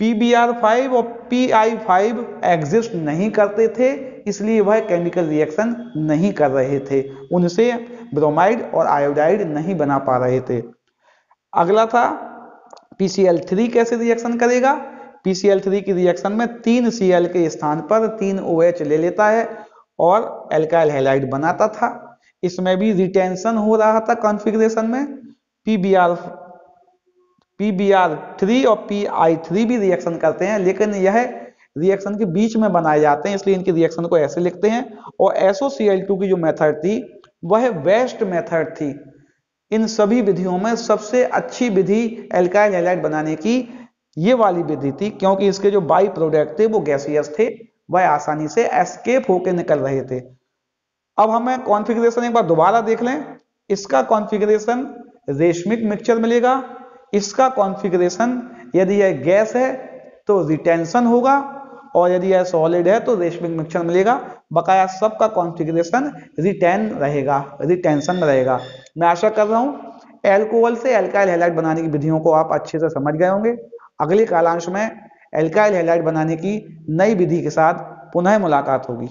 PBr5 और PI5 एग्जिस्ट नहीं करते थे, इसलिए वह केमिकल रिएक्शन नहीं कर रहे थे, उनसे ब्रोमाइड और आयोडाइड नहीं बना पा रहे थे। अगला था PCl3 कैसे रिएक्शन करेगा? PCl3 की रिएक्शन में 3 Cl के स्थान पर 3 OH ले लेता है और एल्काइल हैलाइड बनाता था। इसमें भी रिटेंशन हो रहा था कॉन्फ़िगरेशन में। PBr3 और PI3 भी रिएक्शन करते हैं, लेकिन यह रिएक्शन के बीच में बनाए जाते हैं, इसलिए इनकी रिएक्शन को ऐसे लिखते हैं। और SOCl2 की जो मेथड थी वह बेस्ट मेथड थी। इन सभी विधियों में सबसे अच्छी विधि एल्काइल हैलाइड बनाने की ये वाली विधि थी, क्योंकि इसके जो बाई प्रोडक्ट थे वो गैसियस थे, वह आसानी से एस्केप होकर निकल रहे थे। अब हमें कॉन्फ़िगरेशन एक बार दोबारा देख लें। इसका कॉन्फ़िगरेशन रेशमिक मिक्सचर मिलेगा। इसका कॉन्फ़िगरेशन यदि यह गैस है तो रिटेंशन होगा और यदि यह सॉलिड है तो रेशमिक मिक्सचर मिलेगा। बकाया सबका कॉन्फ़िगरेशन रिटेन रहेगा, रिटेंशन में रहेगा। मैं आशा कर रहा हूं एल्कोहल से एल्काइल हैलाइड बनाने की विधियों को आप अच्छे से समझ गए होंगे। अगले कालांश में एल्काइल हैलाइड बनाने की नई विधि के साथ पुनः मुलाकात होगी।